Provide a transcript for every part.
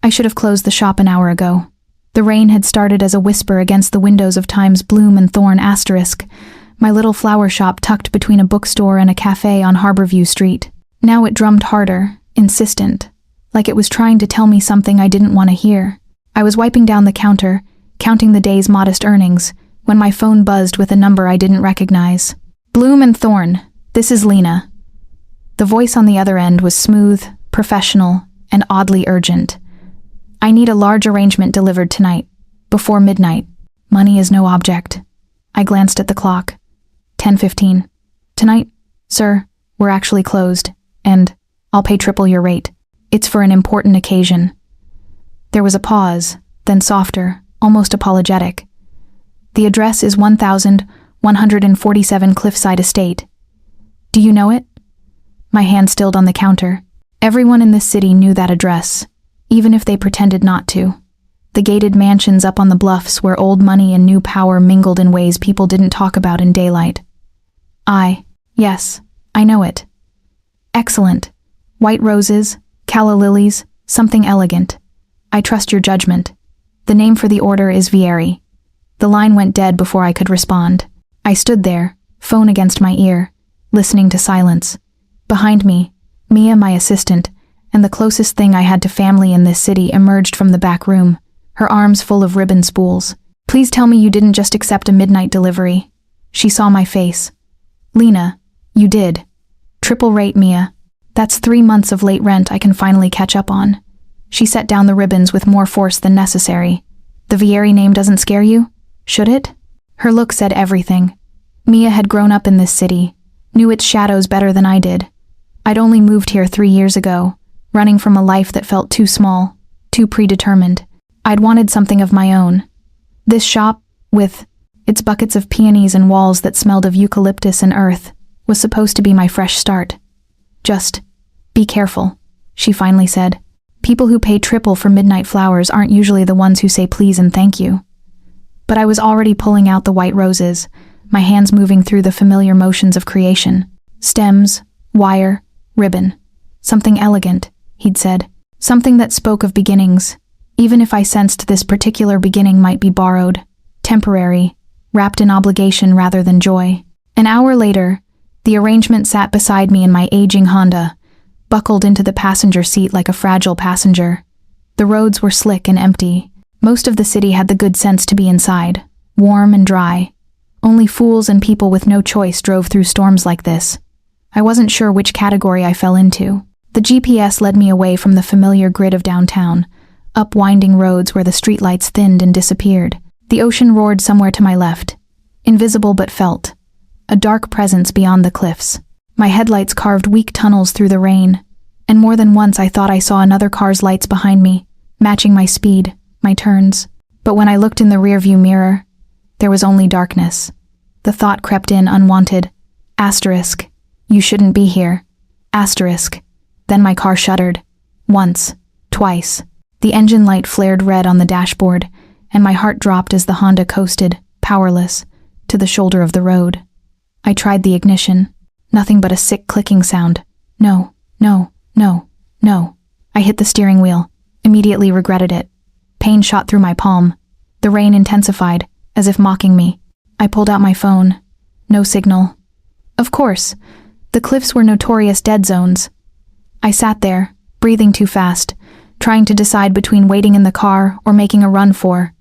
I should have closed the shop an hour ago. The rain had started as a whisper against the windows of Time's Bloom and Thorn asterisk, my little flower shop tucked between a bookstore and a cafe on Harborview Street. Now it drummed harder, insistent, like it was trying to tell me something I didn't want to hear. I was wiping down the counter, counting the day's modest earnings, when my phone buzzed with a number I didn't recognize. Bloom and Thorn, this is Lena. The voice on the other end was smooth, professional, and oddly urgent. I need a large arrangement delivered tonight, before midnight. Money is no object. I glanced at the clock. 10:15. Tonight, sir, we're actually closed, and I'll pay triple your rate. It's for an important occasion. There was a pause, then softer, almost apologetic. The address is 1147 Cliffside Estate. Do you know it? My hand stilled on the counter. Everyone in this city knew that address, even if they pretended not to. The gated mansions up on the bluffs where old money and new power mingled in ways people didn't talk about in daylight. Yes, I know it. Excellent. White roses, calla lilies, something elegant. I trust your judgment. The name for the order is Vieri. The line went dead before I could respond. I stood there, phone against my ear, listening to silence. Behind me, Mia, my assistant, and the closest thing I had to family in this city emerged from the back room, her arms full of ribbon spools. Please tell me you didn't just accept a midnight delivery. She saw my face. Lena, you did. Triple rate, Mia. That's 3 months of late rent I can finally catch up on. She set down the ribbons with more force than necessary. The Vieri name doesn't scare you? Should it? Her look said everything. Mia had grown up in this city, knew its shadows better than I did. I'd only moved here 3 years ago, running from a life that felt too small, too predetermined. I'd wanted something of my own. This shop, with its buckets of peonies and walls that smelled of eucalyptus and earth, was supposed to be my fresh start. Just be careful, she finally said. People who pay triple for midnight flowers aren't usually the ones who say please and thank you. But I was already pulling out the white roses, my hands moving through the familiar motions of creation. Stems, wire, ribbon. Something elegant, he'd said. Something that spoke of beginnings, even if I sensed this particular beginning might be borrowed, temporary, wrapped in obligation rather than joy. An hour later, the arrangement sat beside me in my aging Honda, buckled into the passenger seat like a fragile passenger. The roads were slick and empty. Most of the city had the good sense to be inside, warm and dry. Only fools and people with no choice drove through storms like this. I wasn't sure which category I fell into. The GPS led me away from the familiar grid of downtown, up winding roads where the streetlights thinned and disappeared. The ocean roared somewhere to my left, invisible but felt, a dark presence beyond the cliffs. My headlights carved weak tunnels through the rain, and more than once I thought I saw another car's lights behind me, matching my speed, my turns. But when I looked in the rearview mirror, there was only darkness. The thought crept in unwanted. Asterisk. You shouldn't be here. Asterisk. Then my car shuddered. Once. Twice. The engine light flared red on the dashboard, and my heart dropped as the Honda coasted, powerless, to the shoulder of the road. I tried the ignition. Nothing but a sick clicking sound. No, no, no, no. I hit the steering wheel. Immediately regretted it. Pain shot through my palm. The rain intensified, as if mocking me. I pulled out my phone. No signal. Of course, the cliffs were notorious dead zones. I sat there, breathing too fast, trying to decide between waiting in the car or making a run for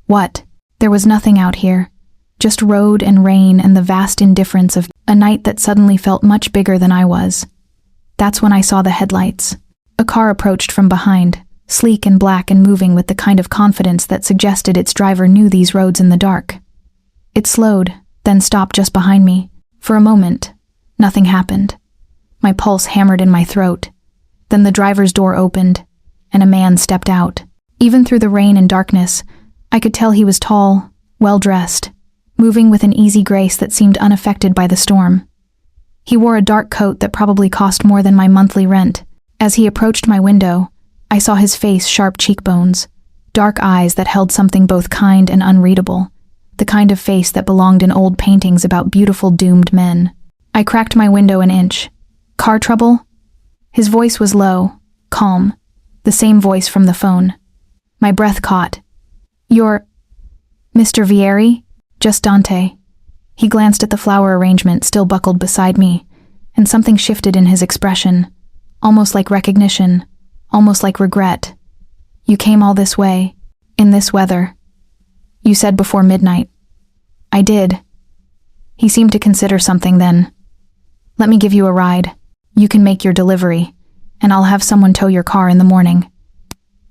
what? There was nothing out here. Just road and rain and the vast indifference of a night that suddenly felt much bigger than I was. That's when I saw the headlights. A car approached from behind, sleek and black and moving with the kind of confidence that suggested its driver knew these roads in the dark. It slowed, then stopped just behind me. For a moment, nothing happened. My pulse hammered in my throat. Then the driver's door opened, and a man stepped out. Even through the rain and darkness, I could tell he was tall, well-dressed, moving with an easy grace that seemed unaffected by the storm. He wore a dark coat that probably cost more than my monthly rent. As he approached my window, I saw his face, sharp cheekbones, dark eyes that held something both kind and unreadable, the kind of face that belonged in old paintings about beautiful doomed men. I cracked my window an inch. Car trouble? His voice was low, calm, the same voice from the phone. My breath caught. "You're Mr. Vieri?" "Just Dante." He glanced at the flower arrangement still buckled beside me, and something shifted in his expression, almost like recognition, almost like regret. "You came all this way, in this weather. You said before midnight." "I did." He seemed to consider something then. "Let me give you a ride. You can make your delivery, and I'll have someone tow your car in the morning."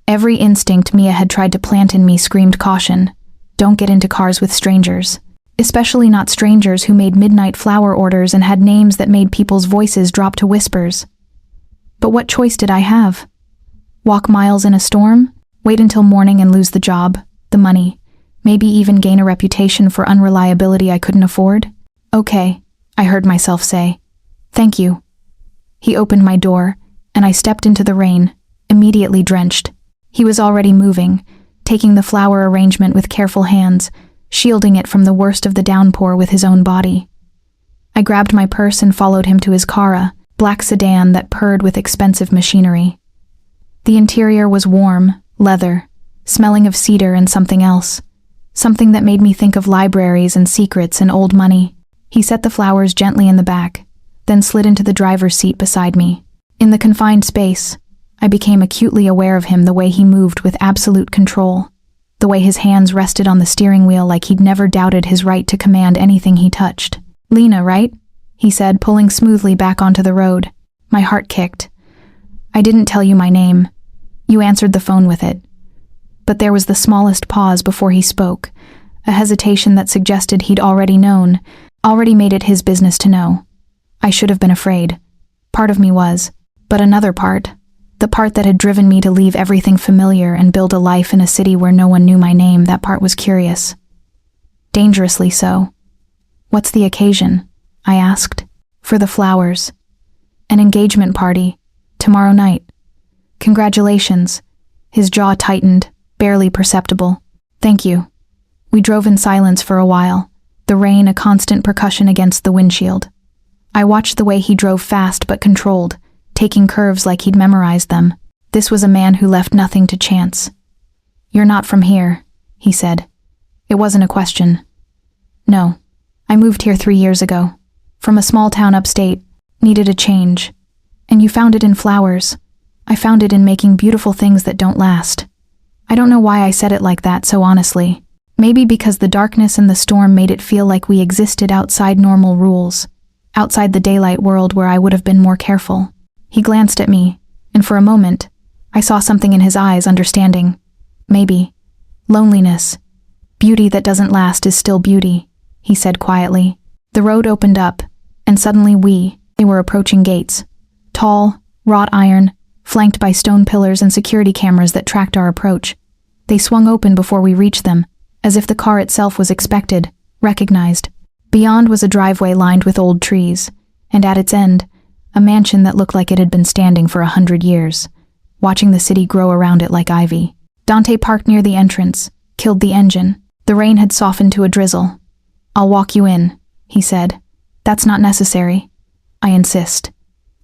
Every instinct Mia had tried to plant in me screamed caution. Don't get into cars with strangers. Especially not strangers who made midnight flower orders and had names that made people's voices drop to whispers. But what choice did I have? Walk miles in a storm? Wait until morning and lose the job, the money, maybe even gain a reputation for unreliability I couldn't afford? "Okay," I heard myself say. "Thank you." He opened my door, and I stepped into the rain, immediately drenched. He was already moving, taking the flower arrangement with careful hands, shielding it from the worst of the downpour with his own body. I grabbed my purse and followed him to his car, a black sedan that purred with expensive machinery. The interior was warm, leather, smelling of cedar and something else, something that made me think of libraries and secrets and old money. He set the flowers gently in the back, then slid into the driver's seat beside me. In the confined space, I became acutely aware of him, the way he moved with absolute control, the way his hands rested on the steering wheel like he'd never doubted his right to command anything he touched. "Lena, right?" he said, pulling smoothly back onto the road. My heart kicked. "I didn't tell you my name. You answered the phone with it." But there was the smallest pause before he spoke, a hesitation that suggested he'd already known, already made it his business to know. I should have been afraid. Part of me was. But another part, the part that had driven me to leave everything familiar and build a life in a city where no one knew my name, that part was curious. Dangerously so. "What's the occasion?" I asked. "For the flowers. An engagement party. Tomorrow night." "Congratulations." His jaw tightened, barely perceptible. "Thank you." We drove in silence for a while, the rain a constant percussion against the windshield. I watched the way he drove fast but controlled, taking curves like he'd memorized them. This was a man who left nothing to chance. "You're not from here," he said. It wasn't a question. "No. I moved here 3 years ago. From a small town upstate. Needed a change. And you found it in flowers. I found it in making beautiful things that don't last." I don't know why I said it like that so honestly. Maybe because the darkness and the storm made it feel like we existed outside normal rules, outside the daylight world where I would have been more careful. He glanced at me, and for a moment, I saw something in his eyes, understanding. Maybe. Loneliness. "Beauty that doesn't last is still beauty," he said quietly. The road opened up, and suddenly they were approaching gates. Tall, wrought iron, flanked by stone pillars and security cameras that tracked our approach. They swung open before we reached them, as if the car itself was expected, recognized. Beyond was a driveway lined with old trees, and at its end, a mansion that looked like it had been standing for 100 years, watching the city grow around it like ivy. Dante parked near the entrance, killed the engine. The rain had softened to a drizzle. "I'll walk you in," he said. "That's not necessary." I insist.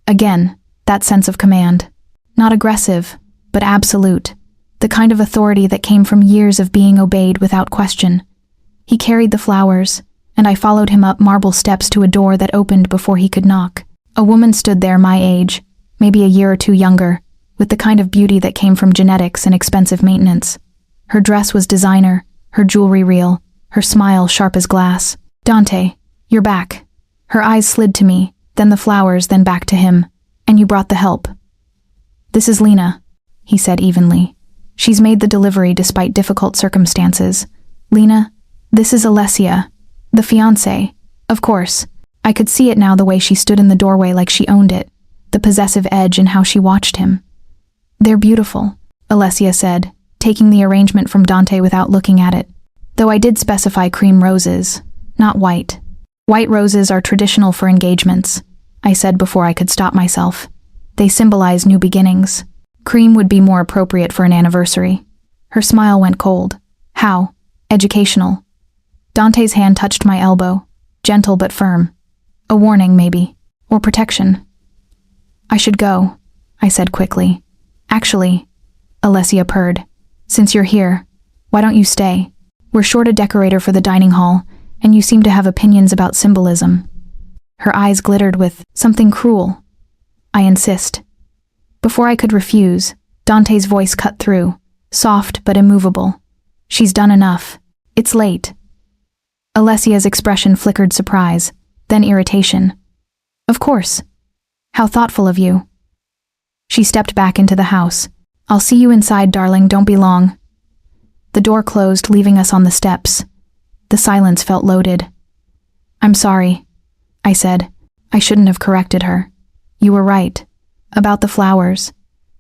Again, that sense of command. Not aggressive, but absolute. The kind of authority that came from years of being obeyed without question. He carried the flowers, and I followed him up marble steps to a door that opened before he could knock. A woman stood there my age, maybe a year or two younger, with the kind of beauty that came from genetics and expensive maintenance. Her dress was designer, her jewelry real, her smile sharp as glass. "Dante, you're back." Her eyes slid to me, then the flowers, then back to him. "And you brought the help." "This is Lena," he said evenly. "She's made the delivery despite difficult circumstances. Lena, this is Alessia, the fiancé." Of course, I could see it now, the way she stood in the doorway like she owned it, the possessive edge in how she watched him. "They're beautiful," Alessia said, taking the arrangement from Dante without looking at it. Though I did specify cream roses, not white. "White roses are traditional for engagements," I said before I could stop myself. "They symbolize new beginnings. Cream would be more appropriate for an anniversary." Her smile went cold. "How? Educational." Dante's hand touched my elbow, gentle but firm. "A warning, maybe. Or protection." "I should go," I said quickly. "Actually, Alessia purred. Since you're here, why don't you stay? We're short a decorator for the dining hall, and you seem to have opinions about symbolism. Her eyes glittered with something cruel. I insist. Before I could refuse, Dante's voice cut through, soft but immovable. She's done enough. It's late. Alessia's expression flickered surprise, then irritation. Of course. How thoughtful of you. She stepped back into the house. I'll see you inside, darling, don't be long. The door closed, leaving us on the steps. The silence felt loaded. I'm sorry, I said. I shouldn't have corrected her. You were right. About the flowers.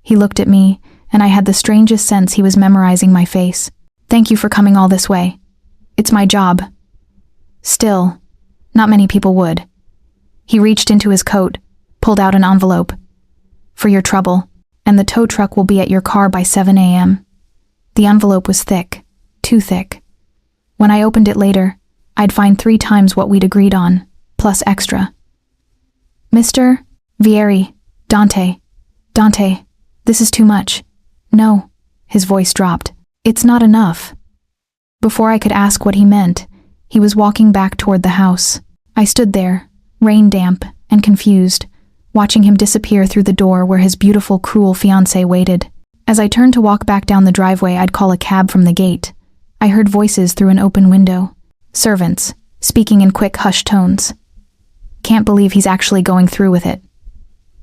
He looked at me, and I had the strangest sense he was memorizing my face. Thank you for coming all this way. It's my job. Still, not many people would. He reached into his coat, pulled out an envelope. For your trouble, and the tow truck will be at your car by 7 a.m. The envelope was thick, too thick. When I opened it later, I'd find 3 times what we'd agreed on, plus extra. Mr. Vieri, Dante, this is too much. No, his voice dropped. It's not enough. Before I could ask what he meant, he was walking back toward the house. I stood there, rain damp and confused, watching him disappear through the door where his beautiful, cruel fiancée waited. As I turned to walk back down the driveway I'd call a cab from the gate, I heard voices through an open window. Servants, speaking in quick, hushed tones. Can't believe he's actually going through with it.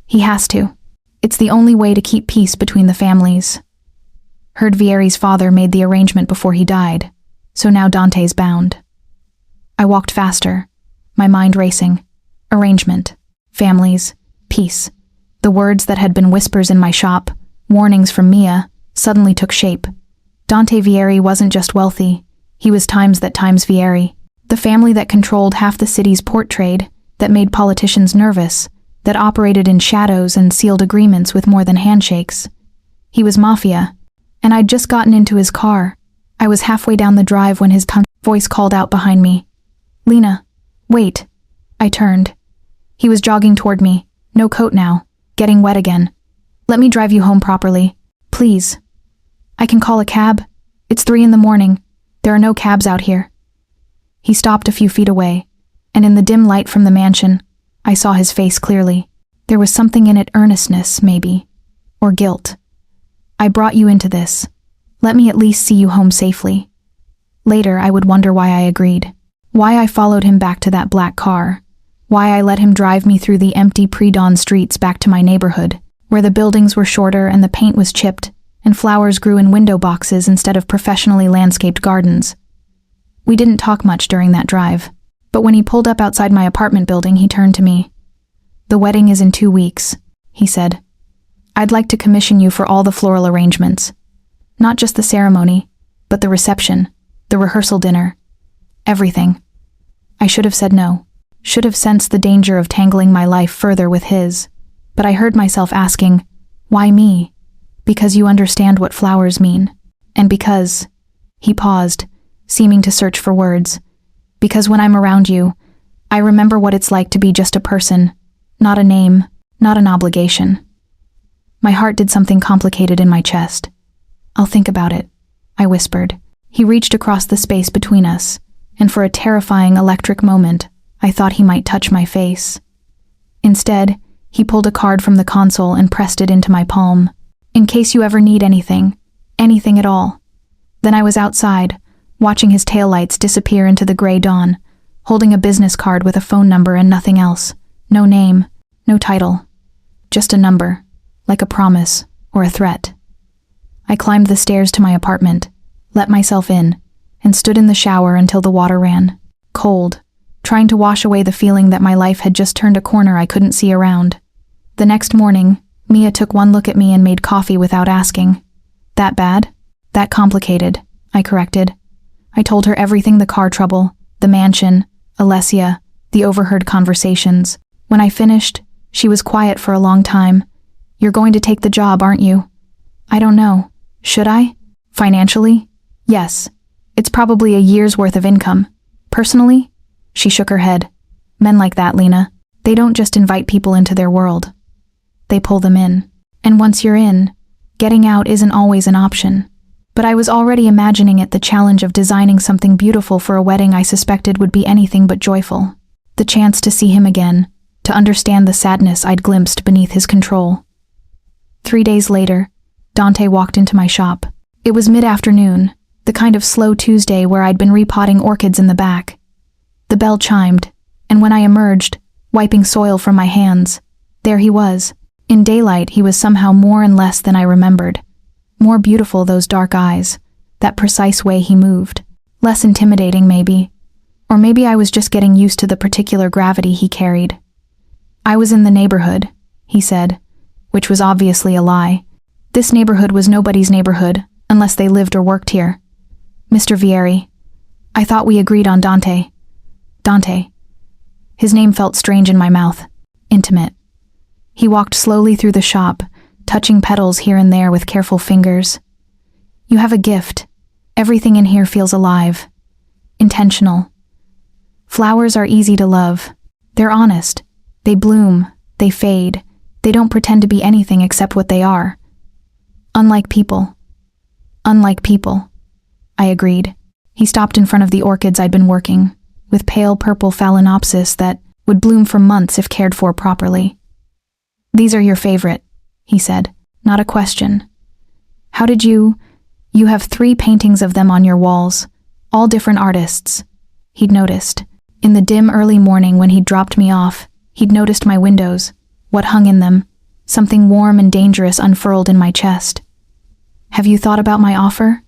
He has to. It's the only way to keep peace between the families. Heard Vieri's father made the arrangement before he died, so now Dante's bound. I walked faster, my mind racing. Arrangement, families, peace. The words that had been whispers in my shop, warnings from Mia, suddenly took shape. Dante Vieri wasn't just wealthy, he was times Vieri. The family that controlled half the city's port trade, that made politicians nervous, that operated in shadows and sealed agreements with more than handshakes. He was mafia, and I'd just gotten into his car. I was halfway down the drive when his voice called out behind me. Lena, wait. I turned. He was jogging toward me, no coat now, getting wet again. Let me drive you home properly, please. I can call a cab. It's 3 a.m. There are no cabs out here. He stopped a few feet away, and in the dim light from the mansion, I saw his face clearly. There was something in it, earnestness, maybe, or guilt. I brought you into this. Let me at least see you home safely. Later, I would wonder why I agreed. Why I followed him back to that black car. Why I let him drive me through the empty pre-dawn streets back to my neighborhood, where the buildings were shorter and the paint was chipped, and flowers grew in window boxes instead of professionally landscaped gardens. We didn't talk much during that drive, but when he pulled up outside my apartment building, he turned to me. The wedding is in 2 weeks, he said. I'd like to commission you for all the floral arrangements. Not just the ceremony, but the reception, the rehearsal dinner, everything. I should have said no, should have sensed the danger of tangling my life further with his, but I heard myself asking, why me? Because you understand what flowers mean, and because, he paused, seeming to search for words, because when I'm around you, I remember what it's like to be just a person, not a name, not an obligation. My heart did something complicated in my chest. I'll think about it, I whispered. He reached across the space between us, and for a terrifying electric moment, I thought he might touch my face. Instead, he pulled a card from the console and pressed it into my palm. In case you ever need anything at all. Then I was outside, watching his taillights disappear into the gray dawn, holding a business card with a phone number and nothing else. No name, no title. Just a number, like a promise or a threat. I climbed the stairs to my apartment, let myself in, and stood in the shower until the water ran, cold, trying to wash away the feeling that my life had just turned a corner I couldn't see around. The next morning, Mia took one look at me and made coffee without asking. That bad? That complicated, I corrected. I told her everything, the car trouble, the mansion, Alessia, the overheard conversations. When I finished, she was quiet for a long time. You're going to take the job, aren't you? I don't know. Should I? Financially? Yes. It's probably a year's worth of income. Personally? She shook her head. Men like that, Lena, they don't just invite people into their world. They pull them in. And once you're in, Getting out isn't always an option. But I was already imagining it, the challenge of designing something beautiful for a wedding I suspected would be anything but joyful. The chance to see him again, to understand the sadness I'd glimpsed beneath his control. 3 days later, Dante walked into my shop. It was mid-afternoon, the kind of slow Tuesday where I'd been repotting orchids in the back. The bell chimed, and when I emerged, wiping soil from my hands, there he was. In daylight, he was somehow more and less than I remembered. More beautiful, those dark eyes, that precise way he moved. Less intimidating, maybe. Or maybe I was just getting used to the particular gravity he carried. I was in the neighborhood, he said, which was obviously a lie. This neighborhood was nobody's neighborhood, unless they lived or worked here. Mr. Vieri. I thought we agreed on Dante. Dante. His name felt strange in my mouth. Intimate. He walked slowly through the shop, touching petals here and there with careful fingers. You have a gift. Everything in here feels alive. Intentional. Flowers are easy to love. They're honest. They bloom. They fade. They don't pretend to be anything except what they are. Unlike people. Unlike people. I agreed. He stopped in front of the orchids I'd been working, with pale purple phalaenopsis that would bloom for months if cared for properly. These are your favorite, he said, not a question. How did you have 3 paintings of them on your walls, all different artists. He'd noticed. In the dim early morning when he'd dropped me off, he'd noticed my windows, what hung in them, something warm and dangerous unfurled in my chest. Have you thought about my offer?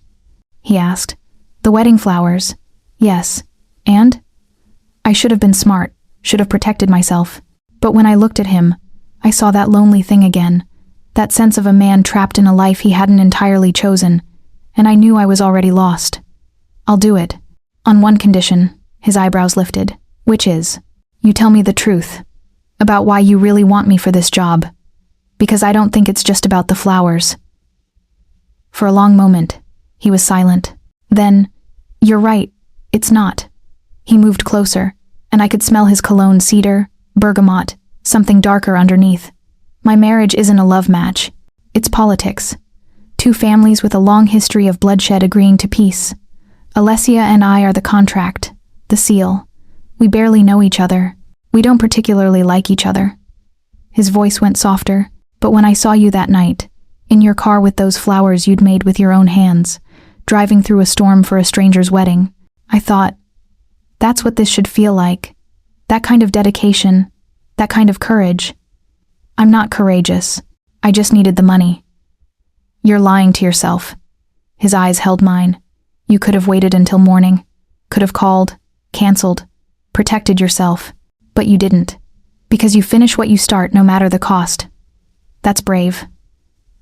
He asked. The wedding flowers. Yes. And? I should have been smart, should have protected myself. But when I looked at him, I saw that lonely thing again, that sense of a man trapped in a life he hadn't entirely chosen, and I knew I was already lost. I'll do it. On one condition, his eyebrows lifted, which is, you tell me the truth, about why you really want me for this job, because I don't think it's just about the flowers. For a long moment, he was silent. Then, you're right, it's not. He moved closer, and I could smell his cologne, cedar, bergamot, something darker underneath. My marriage isn't a love match. It's politics. 2 families with a long history of bloodshed agreeing to peace. Alessia and I are the contract, the seal. We barely know each other. We don't particularly like each other. His voice went softer, but when I saw you that night, in your car with those flowers you'd made with your own hands, driving through a storm for a stranger's wedding, I thought, that's what this should feel like. That kind of dedication, that kind of courage. I'm not courageous. I just needed the money. You're lying to yourself. His eyes held mine. You could have waited until morning, could have called, canceled, protected yourself, but you didn't, because you finish what you start no matter the cost. That's brave.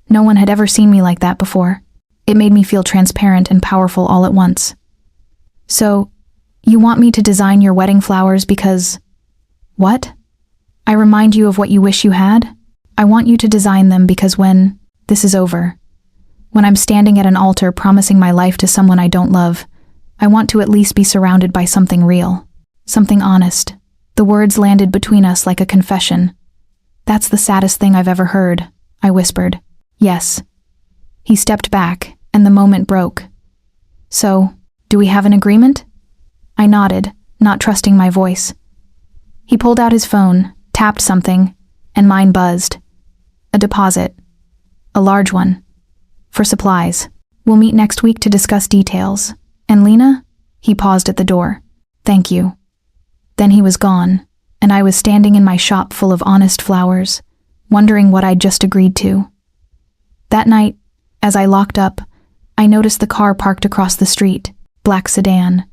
No one had ever seen me like that before. It made me feel transparent and powerful all at once. So, you want me to design your wedding flowers because... What? I remind you of what you wish you had? I want you to design them because when this is over, when I'm standing at an altar promising my life to someone I don't love, I want to at least be surrounded by something real, something honest. The words landed between us like a confession. That's the saddest thing I've ever heard, I whispered. Yes. He stepped back, and the moment broke. So, do we have an agreement? I nodded, not trusting my voice. He pulled out his phone, tapped something, and mine buzzed. A deposit. A large one. For supplies. We'll meet next week to discuss details. And Lena? He paused at the door. Thank you. Then he was gone, and I was standing in my shop full of honest flowers, wondering what I'd just agreed to. That night, as I locked up, I noticed the car parked across the street, black sedan,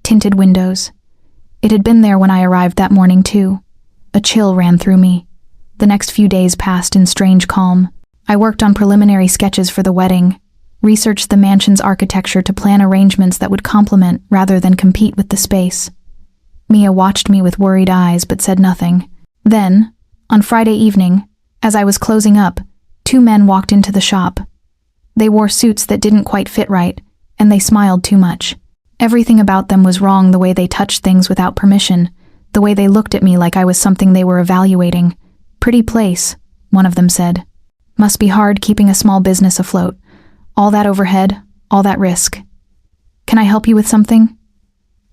tinted windows. It had been there when I arrived that morning too. A chill ran through me. The next few days passed in strange calm. I worked on preliminary sketches for the wedding, researched the mansion's architecture to plan arrangements that would complement rather than compete with the space. Mia watched me with worried eyes but said nothing. Then, on Friday evening, as I was closing up, 2 men walked into the shop. They wore suits that didn't quite fit right, and they smiled too much. Everything about them was wrong, the way they touched things without permission, the way they looked at me like I was something they were evaluating. Pretty place, one of them said. Must be hard keeping a small business afloat. All that overhead, all that risk. Can I help you with something?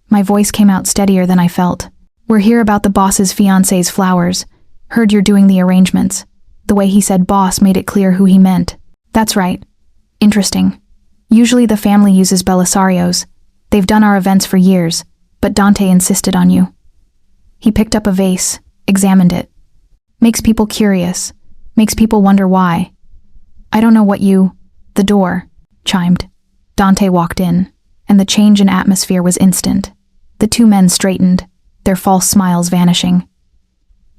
My voice came out steadier than I felt. We're here about the boss's fiancé's flowers. Heard you're doing the arrangements. The way he said boss made it clear who he meant. That's right. Interesting. Usually the family uses Belisario's. They've done our events for years, but Dante insisted on you. He picked up a vase, examined it. Makes people curious. Makes people wonder why. I don't know what you... The door chimed. Dante walked in, and the change in atmosphere was instant. The two men straightened, their false smiles vanishing.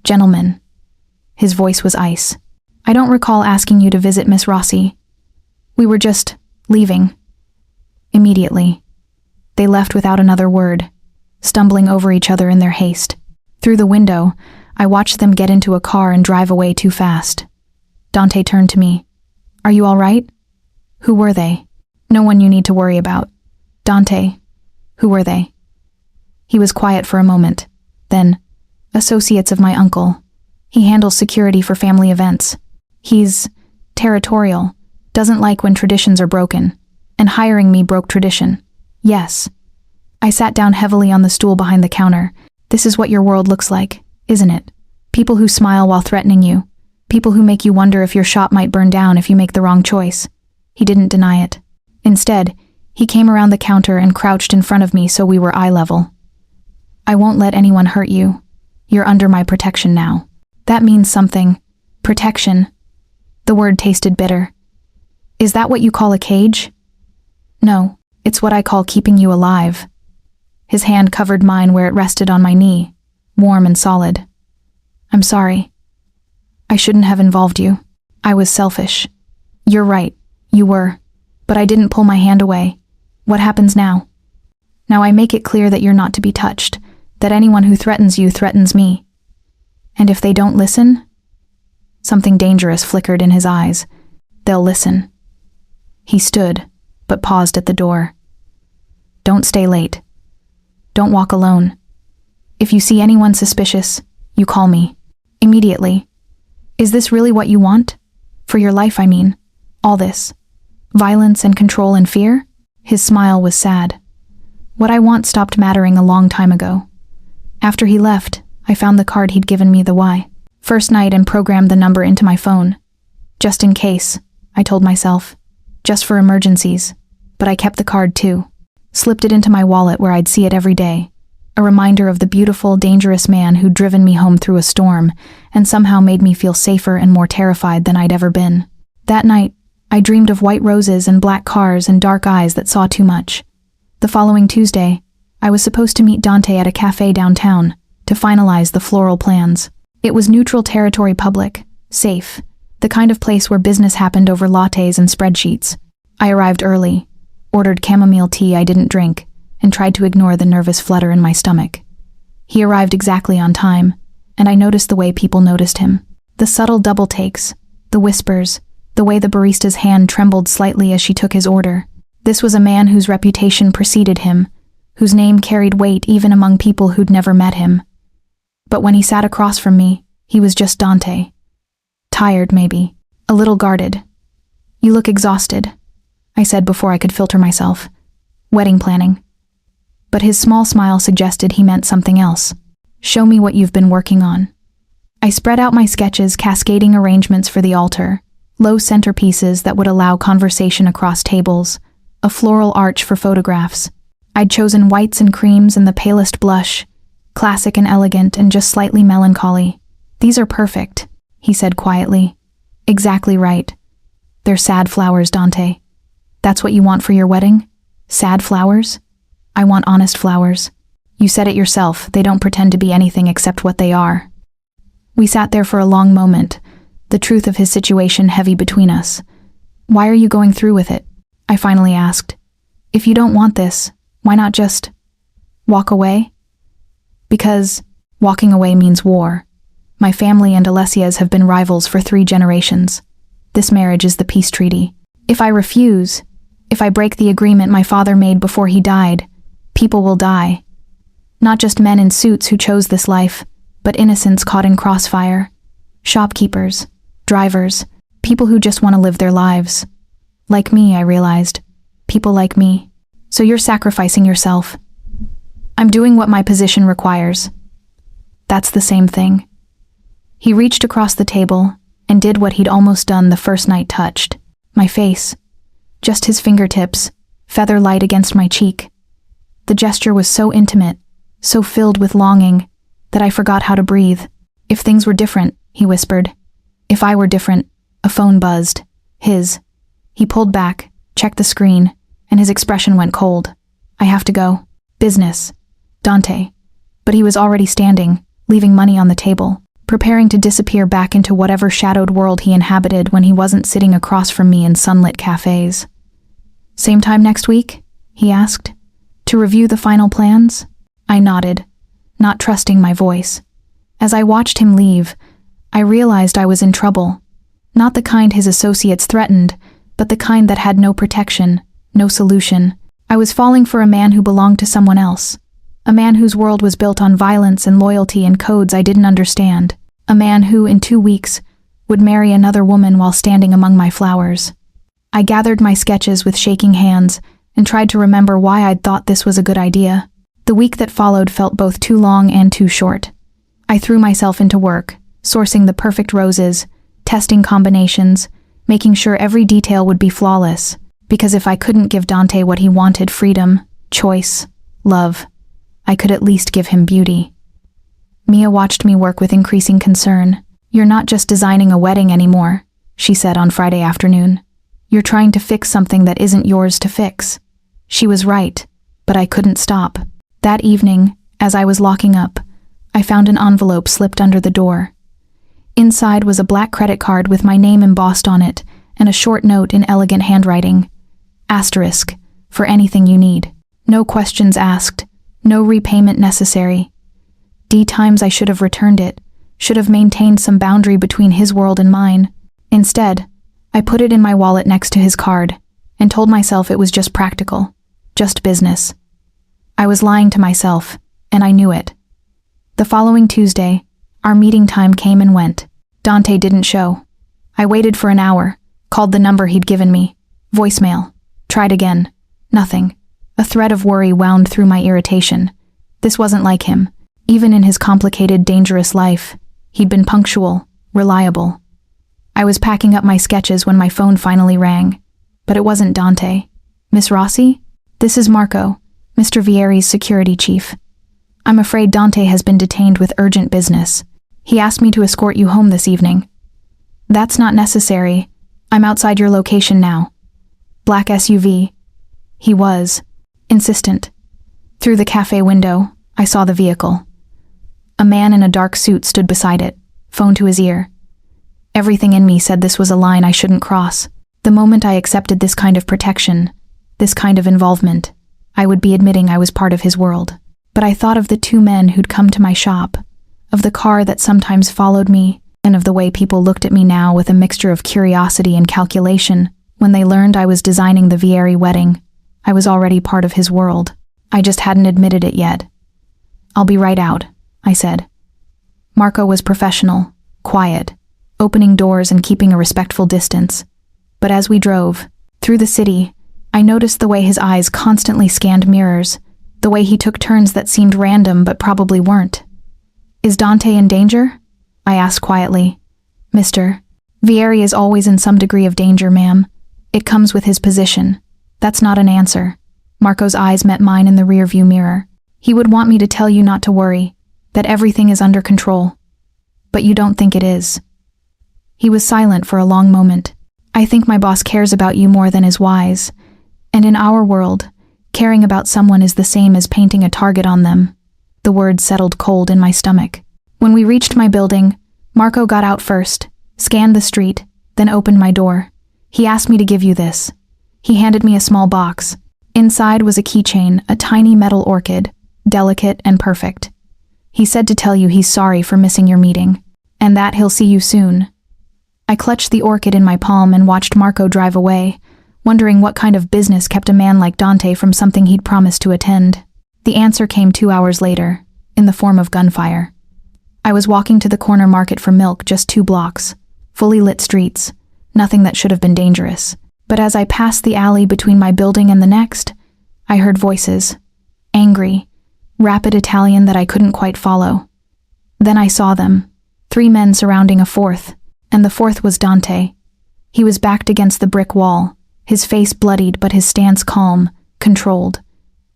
Gentlemen. His voice was ice. I don't recall asking you to visit Miss Rossi. We were just leaving. Immediately. They left without another word, stumbling over each other in their haste. Through the window, I watched them get into a car and drive away too fast. Dante turned to me. Are you all right? Who were they? No one you need to worry about. Dante, who were they? He was quiet for a moment. Then, associates of my uncle. He handles security for family events. He's territorial, doesn't like when traditions are broken. And hiring me broke tradition. Yes. I sat down heavily on the stool behind the counter. This is what your world looks like, isn't it? People who smile while threatening you. People who make you wonder if your shop might burn down if you make the wrong choice. He didn't deny it. Instead, he came around the counter and crouched in front of me so we were eye level. I won't let anyone hurt you. You're under my protection now. That means something. Protection. The word tasted bitter. Is that what you call a cage? No, it's what I call keeping you alive. His hand covered mine where it rested on my knee, warm and solid. I'm sorry. I shouldn't have involved you. I was selfish. You're right. You were. But I didn't pull my hand away. What happens now? Now I make it clear that you're not to be touched, that anyone who threatens you threatens me. And if they don't listen? Something dangerous flickered in his eyes. They'll listen. He stood, but paused at the door. Don't stay late. Don't walk alone. If you see anyone suspicious, you call me. Immediately. Is this really what you want? For your life, I mean. All this. Violence and control and fear? His smile was sad. What I want stopped mattering a long time ago. After he left, I found the card he'd given me the why. First night and programmed the number into my phone. Just in case, I told myself. Just for emergencies. But I kept the card too. Slipped it into my wallet where I'd see it every day. A reminder of the beautiful, dangerous man who'd driven me home through a storm and somehow made me feel safer and more terrified than I'd ever been. That night, I dreamed of white roses and black cars and dark eyes that saw too much. The following Tuesday, I was supposed to meet Dante at a cafe downtown to finalize the floral plans. It was neutral territory public, safe, the kind of place where business happened over lattes and spreadsheets. I arrived early, ordered chamomile tea I didn't drink, and tried to ignore the nervous flutter in my stomach. He arrived exactly on time, and I noticed the way people noticed him. The subtle double takes, the whispers, the way the barista's hand trembled slightly as she took his order. This was a man whose reputation preceded him, whose name carried weight even among people who'd never met him. But when he sat across from me, he was just Dante. Tired, maybe. A little guarded. You look exhausted, I said before I could filter myself. Wedding planning. But his small smile suggested he meant something else. Show me what you've been working on. I spread out my sketches, cascading arrangements for the altar, low centerpieces that would allow conversation across tables, a floral arch for photographs. I'd chosen whites and creams and the palest blush, classic and elegant and just slightly melancholy. These are perfect, he said quietly. Exactly right. They're sad flowers, Dante. That's what you want for your wedding? Sad flowers? I want honest flowers. You said it yourself, they don't pretend to be anything except what they are. We sat there for a long moment, the truth of his situation heavy between us. Why are you going through with it? I finally asked. If you don't want this, why not just walk away? Because walking away means war. My family and Alessia's have been rivals for 3 generations. This marriage is the peace treaty. If I refuse, if I break the agreement my father made before he died, people will die. Not just men in suits who chose this life, but innocents caught in crossfire. Shopkeepers, drivers, People who just want to live their lives. Like me, I realized. People like me. So you're sacrificing yourself. I'm doing what my position requires. That's the same thing. He reached across the table and did what he'd almost done the first night touched. My face. Just his fingertips, feather light against my cheek. The gesture was so intimate, so filled with longing, that I forgot how to breathe. If things were different, he whispered. If I were different. A phone buzzed. His. He pulled back, checked the screen, and his expression went cold. I have to go. Business. Dante. But he was already standing, leaving money on the table, preparing to disappear back into whatever shadowed world he inhabited when he wasn't sitting across from me in sunlit cafes. Same time next week? He asked. To review the final plans? I nodded, not trusting my voice. As I watched him leave, I realized I was in trouble. Not the kind his associates threatened, but the kind that had no protection, no solution. I was falling for a man who belonged to someone else. A man whose world was built on violence and loyalty and codes I didn't understand. A man who, in 2 weeks, would marry another woman while standing among my flowers. I gathered my sketches with shaking hands and tried to remember why I'd thought this was a good idea. The week that followed felt both too long and too short. I threw myself into work, sourcing the perfect roses, testing combinations, making sure every detail would be flawless, because if I couldn't give Dante what he wanted, freedom, choice, love, I could at least give him beauty. Mia watched me work with increasing concern. You're not just designing a wedding anymore, she said on Friday afternoon. You're trying to fix something that isn't yours to fix. She was right, but I couldn't stop. That evening, as I was locking up, I found an envelope slipped under the door. Inside was a black credit card with my name embossed on it and a short note in elegant handwriting. Asterisk, for anything you need. No questions asked, no repayment necessary. Times I should have returned it, should have maintained some boundary between his world and mine. Instead, I put it in my wallet next to his card and told myself it was just practical, just business. I was lying to myself, and I knew it. The following Tuesday, our meeting time came and went. Dante didn't show. I waited for an hour, called the number he'd given me. Voicemail. Tried again. Nothing. A thread of worry wound through my irritation. This wasn't like him. Even in his complicated, dangerous life, he'd been punctual, reliable. I was packing up my sketches when my phone finally rang. But it wasn't Dante. Miss Rossi? This is Marco, Mr. Vieri's security chief. I'm afraid Dante has been detained with urgent business. He asked me to escort you home this evening. That's not necessary. I'm outside your location now. Black SUV. He was insistent. Through the cafe window, I saw the vehicle. A man in a dark suit stood beside it, phone to his ear. Everything in me said this was a line I shouldn't cross. The moment I accepted this kind of protection, this kind of involvement, I would be admitting I was part of his world. But I thought of the 2 men who'd come to my shop, of the car that sometimes followed me, and of the way people looked at me now with a mixture of curiosity and calculation when they learned I was designing the Vieri wedding. I was already part of his world. I just hadn't admitted it yet. I'll be right out, I said. Marco was professional, quiet, opening doors and keeping a respectful distance. But as we drove, through the city, I noticed the way his eyes constantly scanned mirrors, the way he took turns that seemed random but probably weren't. Is Dante in danger? I asked quietly. Mr. Vieri is always in some degree of danger, ma'am. It comes with his position. That's not an answer. Marco's eyes met mine in the rearview mirror. He would want me to tell you not to worry, that everything is under control. But you don't think it is. He was silent for a long moment. I think my boss cares about you more than is wise. And in our world, caring about someone is the same as painting a target on them. The words settled cold in my stomach. When we reached my building, Marco got out first, scanned the street, then opened my door. He asked me to give you this. He handed me a small box. Inside was a keychain, a tiny metal orchid, delicate and perfect. He said to tell you he's sorry for missing your meeting, and that he'll see you soon. I clutched the orchid in my palm and watched Marco drive away, wondering what kind of business kept a man like Dante from something he'd promised to attend. The answer came 2 hours later, in the form of gunfire. I was walking to the corner market for milk just 2 blocks, fully lit streets, nothing that should have been dangerous. But as I passed the alley between my building and the next, I heard voices. Angry, rapid Italian that I couldn't quite follow. Then I saw them, 3 men surrounding a fourth, and the fourth was Dante. He was backed against the brick wall, his face bloodied but his stance calm, controlled.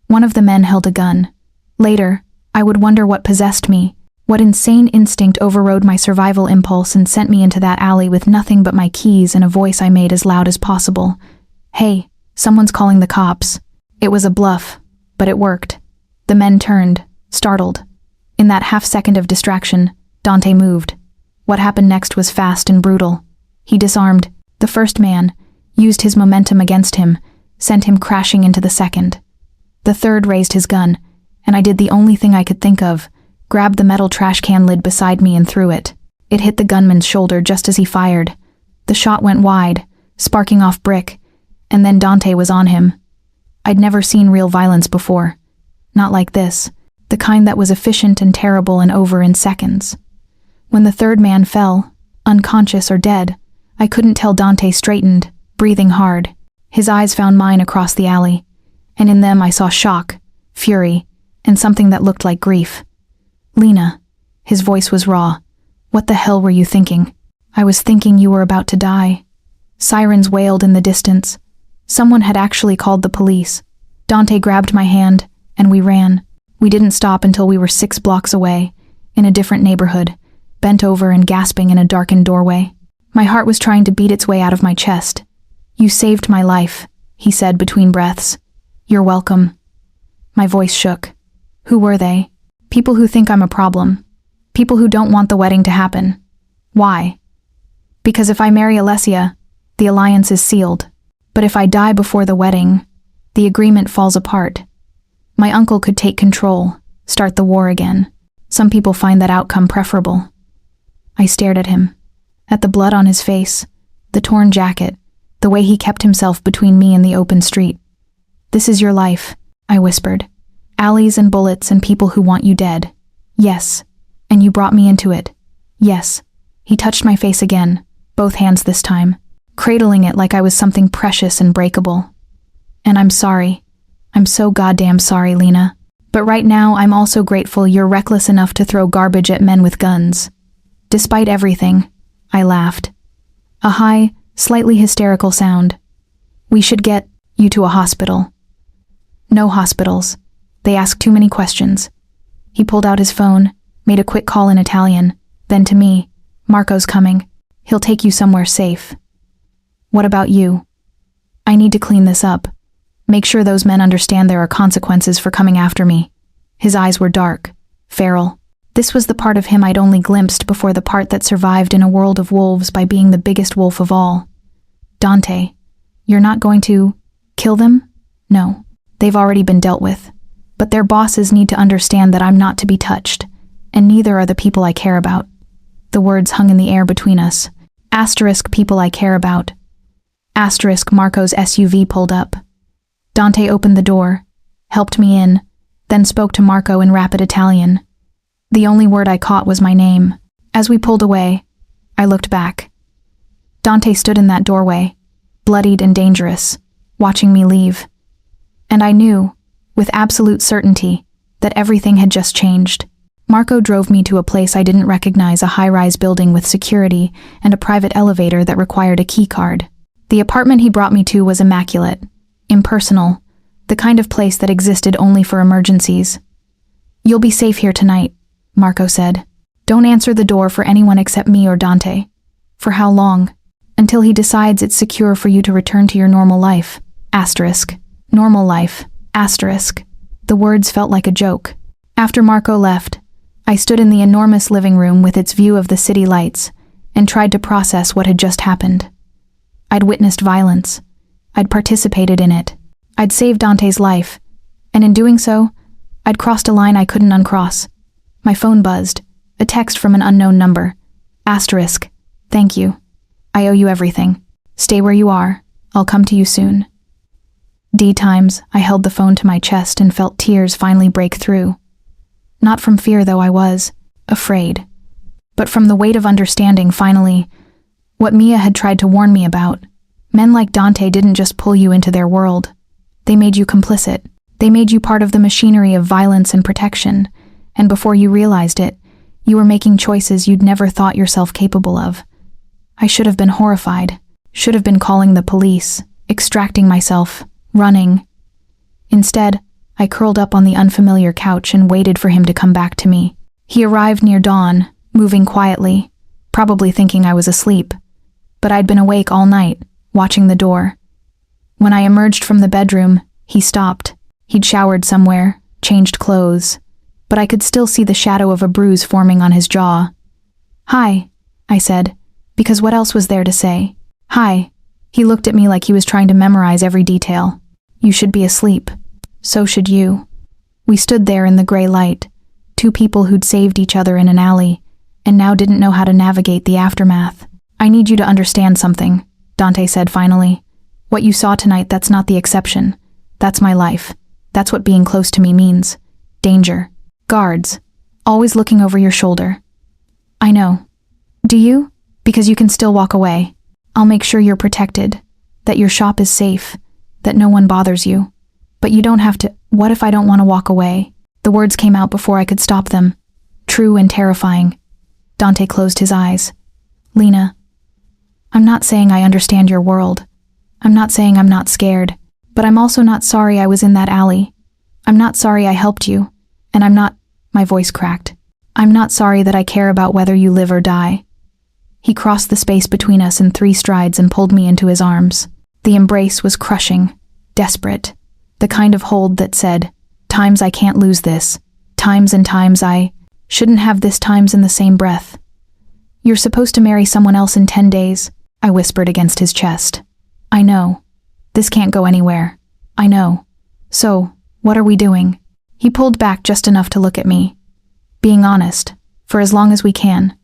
One of the men held a gun. Later, I would wonder what possessed me, what insane instinct overrode my survival impulse and sent me into that alley with nothing but my keys and a voice I made as loud as possible. Hey, someone's calling the cops. It was a bluff, but it worked. The men turned, startled. In that half-second of distraction, Dante moved. What happened next was fast and brutal. He disarmed. The first man, used his momentum against him, sent him crashing into the second. The third raised his gun, and I did the only thing I could think of, grabbed the metal trash can lid beside me and threw it. It hit the gunman's shoulder just as he fired. The shot went wide, sparking off brick, and then Dante was on him. I'd never seen real violence before. Not like this, the kind that was efficient and terrible and over in seconds. When the third man fell, unconscious or dead, I couldn't tell. Dante straightened, breathing hard. His eyes found mine across the alley, and in them I saw shock, fury, and something that looked like grief. Lena, his voice was raw. What the hell were you thinking? I was thinking you were about to die. Sirens wailed in the distance. Someone had actually called the police. Dante grabbed my hand, and we ran. We didn't stop until we were 6 blocks away, in a different neighborhood, bent over and gasping in a darkened doorway. My heart was trying to beat its way out of my chest. You saved my life, he said between breaths. You're welcome. My voice shook. Who were they? People who think I'm a problem. People who don't want the wedding to happen. Why? Because if I marry Alessia, the alliance is sealed. But if I die before the wedding, the agreement falls apart. My uncle could take control, start the war again. Some people find that outcome preferable. I stared at him. At the blood on his face, the torn jacket, the way he kept himself between me and the open street. This is your life, I whispered. Alleys and bullets and people who want you dead. Yes. And you brought me into it. Yes. He touched my face again, both hands this time, cradling it like I was something precious and breakable. And I'm sorry. I'm so goddamn sorry, Lena. But right now I'm also grateful you're reckless enough to throw garbage at men with guns. Despite everything, I laughed. A high, slightly hysterical sound. We should get you to a hospital. No hospitals. They ask too many questions. He pulled out his phone, made a quick call in Italian, then to me. Marco's coming. He'll take you somewhere safe. What about you? I need to clean this up. Make sure those men understand there are consequences for coming after me. His eyes were dark, feral. This was the part of him I'd only glimpsed before the part that survived in a world of wolves by being the biggest wolf of all. Dante, you're not going to kill them? No, they've already been dealt with. But their bosses need to understand that I'm not to be touched, and neither are the people I care about. The words hung in the air between us. Asterisk people I care about. Asterisk Marco's SUV pulled up. Dante opened the door, helped me in, then spoke to Marco in rapid Italian. The only word I caught was my name. As we pulled away, I looked back. Dante stood in that doorway, bloodied and dangerous, watching me leave. And I knew, with absolute certainty, that everything had just changed. Marco drove me to a place I didn't recognize, a high-rise building with security and a private elevator that required a key card. The apartment he brought me to was immaculate, impersonal, the kind of place that existed only for emergencies. You'll be safe here tonight, Marco said. Don't answer the door for anyone except me or Dante. For how long? Until he decides it's secure for you to return to your normal life. Asterisk. Normal life. Asterisk. The words felt like a joke. After Marco left, I stood in the enormous living room with its view of the city lights and tried to process what had just happened. I'd witnessed violence. I'd participated in it. I'd saved Dante's life, and in doing so, I'd crossed a line I couldn't uncross. My phone buzzed, a text from an unknown number. Asterisk. Thank you. I owe you everything. Stay where you are. I'll come to you soon. D-times, I held the phone to my chest and felt tears finally break through. Not from fear, though I was afraid, but from the weight of understanding finally, What Mia had tried to warn me about. Men like Dante didn't just pull you into their world. They made you complicit. They made you part of the machinery of violence and protection, and before you realized it, you were making choices you'd never thought yourself capable of. I should have been horrified, should have been calling the police, extracting myself, running. Instead, I curled up on the unfamiliar couch and waited for him to come back to me. He arrived near dawn, moving quietly, probably thinking I was asleep. But I'd been awake all night, watching the door. When I emerged from the bedroom, he stopped. He'd showered somewhere, changed clothes, but I could still see the shadow of a bruise forming on his jaw. "Hi," I said, because what else was there to say? "Hi." He looked at me like he was trying to memorize every detail. "You should be asleep. So should you." We stood there in the gray light, two people who'd saved each other in an alley, and now didn't know how to navigate the aftermath. "I need you to understand something," Dante said finally. "What you saw tonight, that's not the exception. That's my life. That's what being close to me means. Danger. Guards. Always looking over your shoulder." "I know. Do you? Because you can still walk away. I'll make sure you're protected, that your shop is safe, that no one bothers you. But you don't have to." "What if I don't want to walk away?" The words came out before I could stop them. True and terrifying. Dante closed his eyes. "Lena, I'm not saying I understand your world. I'm not saying I'm not scared. But I'm also not sorry I was in that alley. I'm not sorry I helped you. And I'm not—" my voice cracked. "I'm not sorry that I care about whether you live or die." He crossed the space between us in 3 strides and pulled me into his arms. The embrace was crushing, desperate, the kind of hold that said, "Times I can't lose this. Times and times I shouldn't have this," times in the same breath. "You're supposed to marry someone else in 10 days, I whispered against his chest. "I know. This can't go anywhere. I know. So, what are we doing?" He pulled back just enough to look at me. "Being honest, for as long as we can."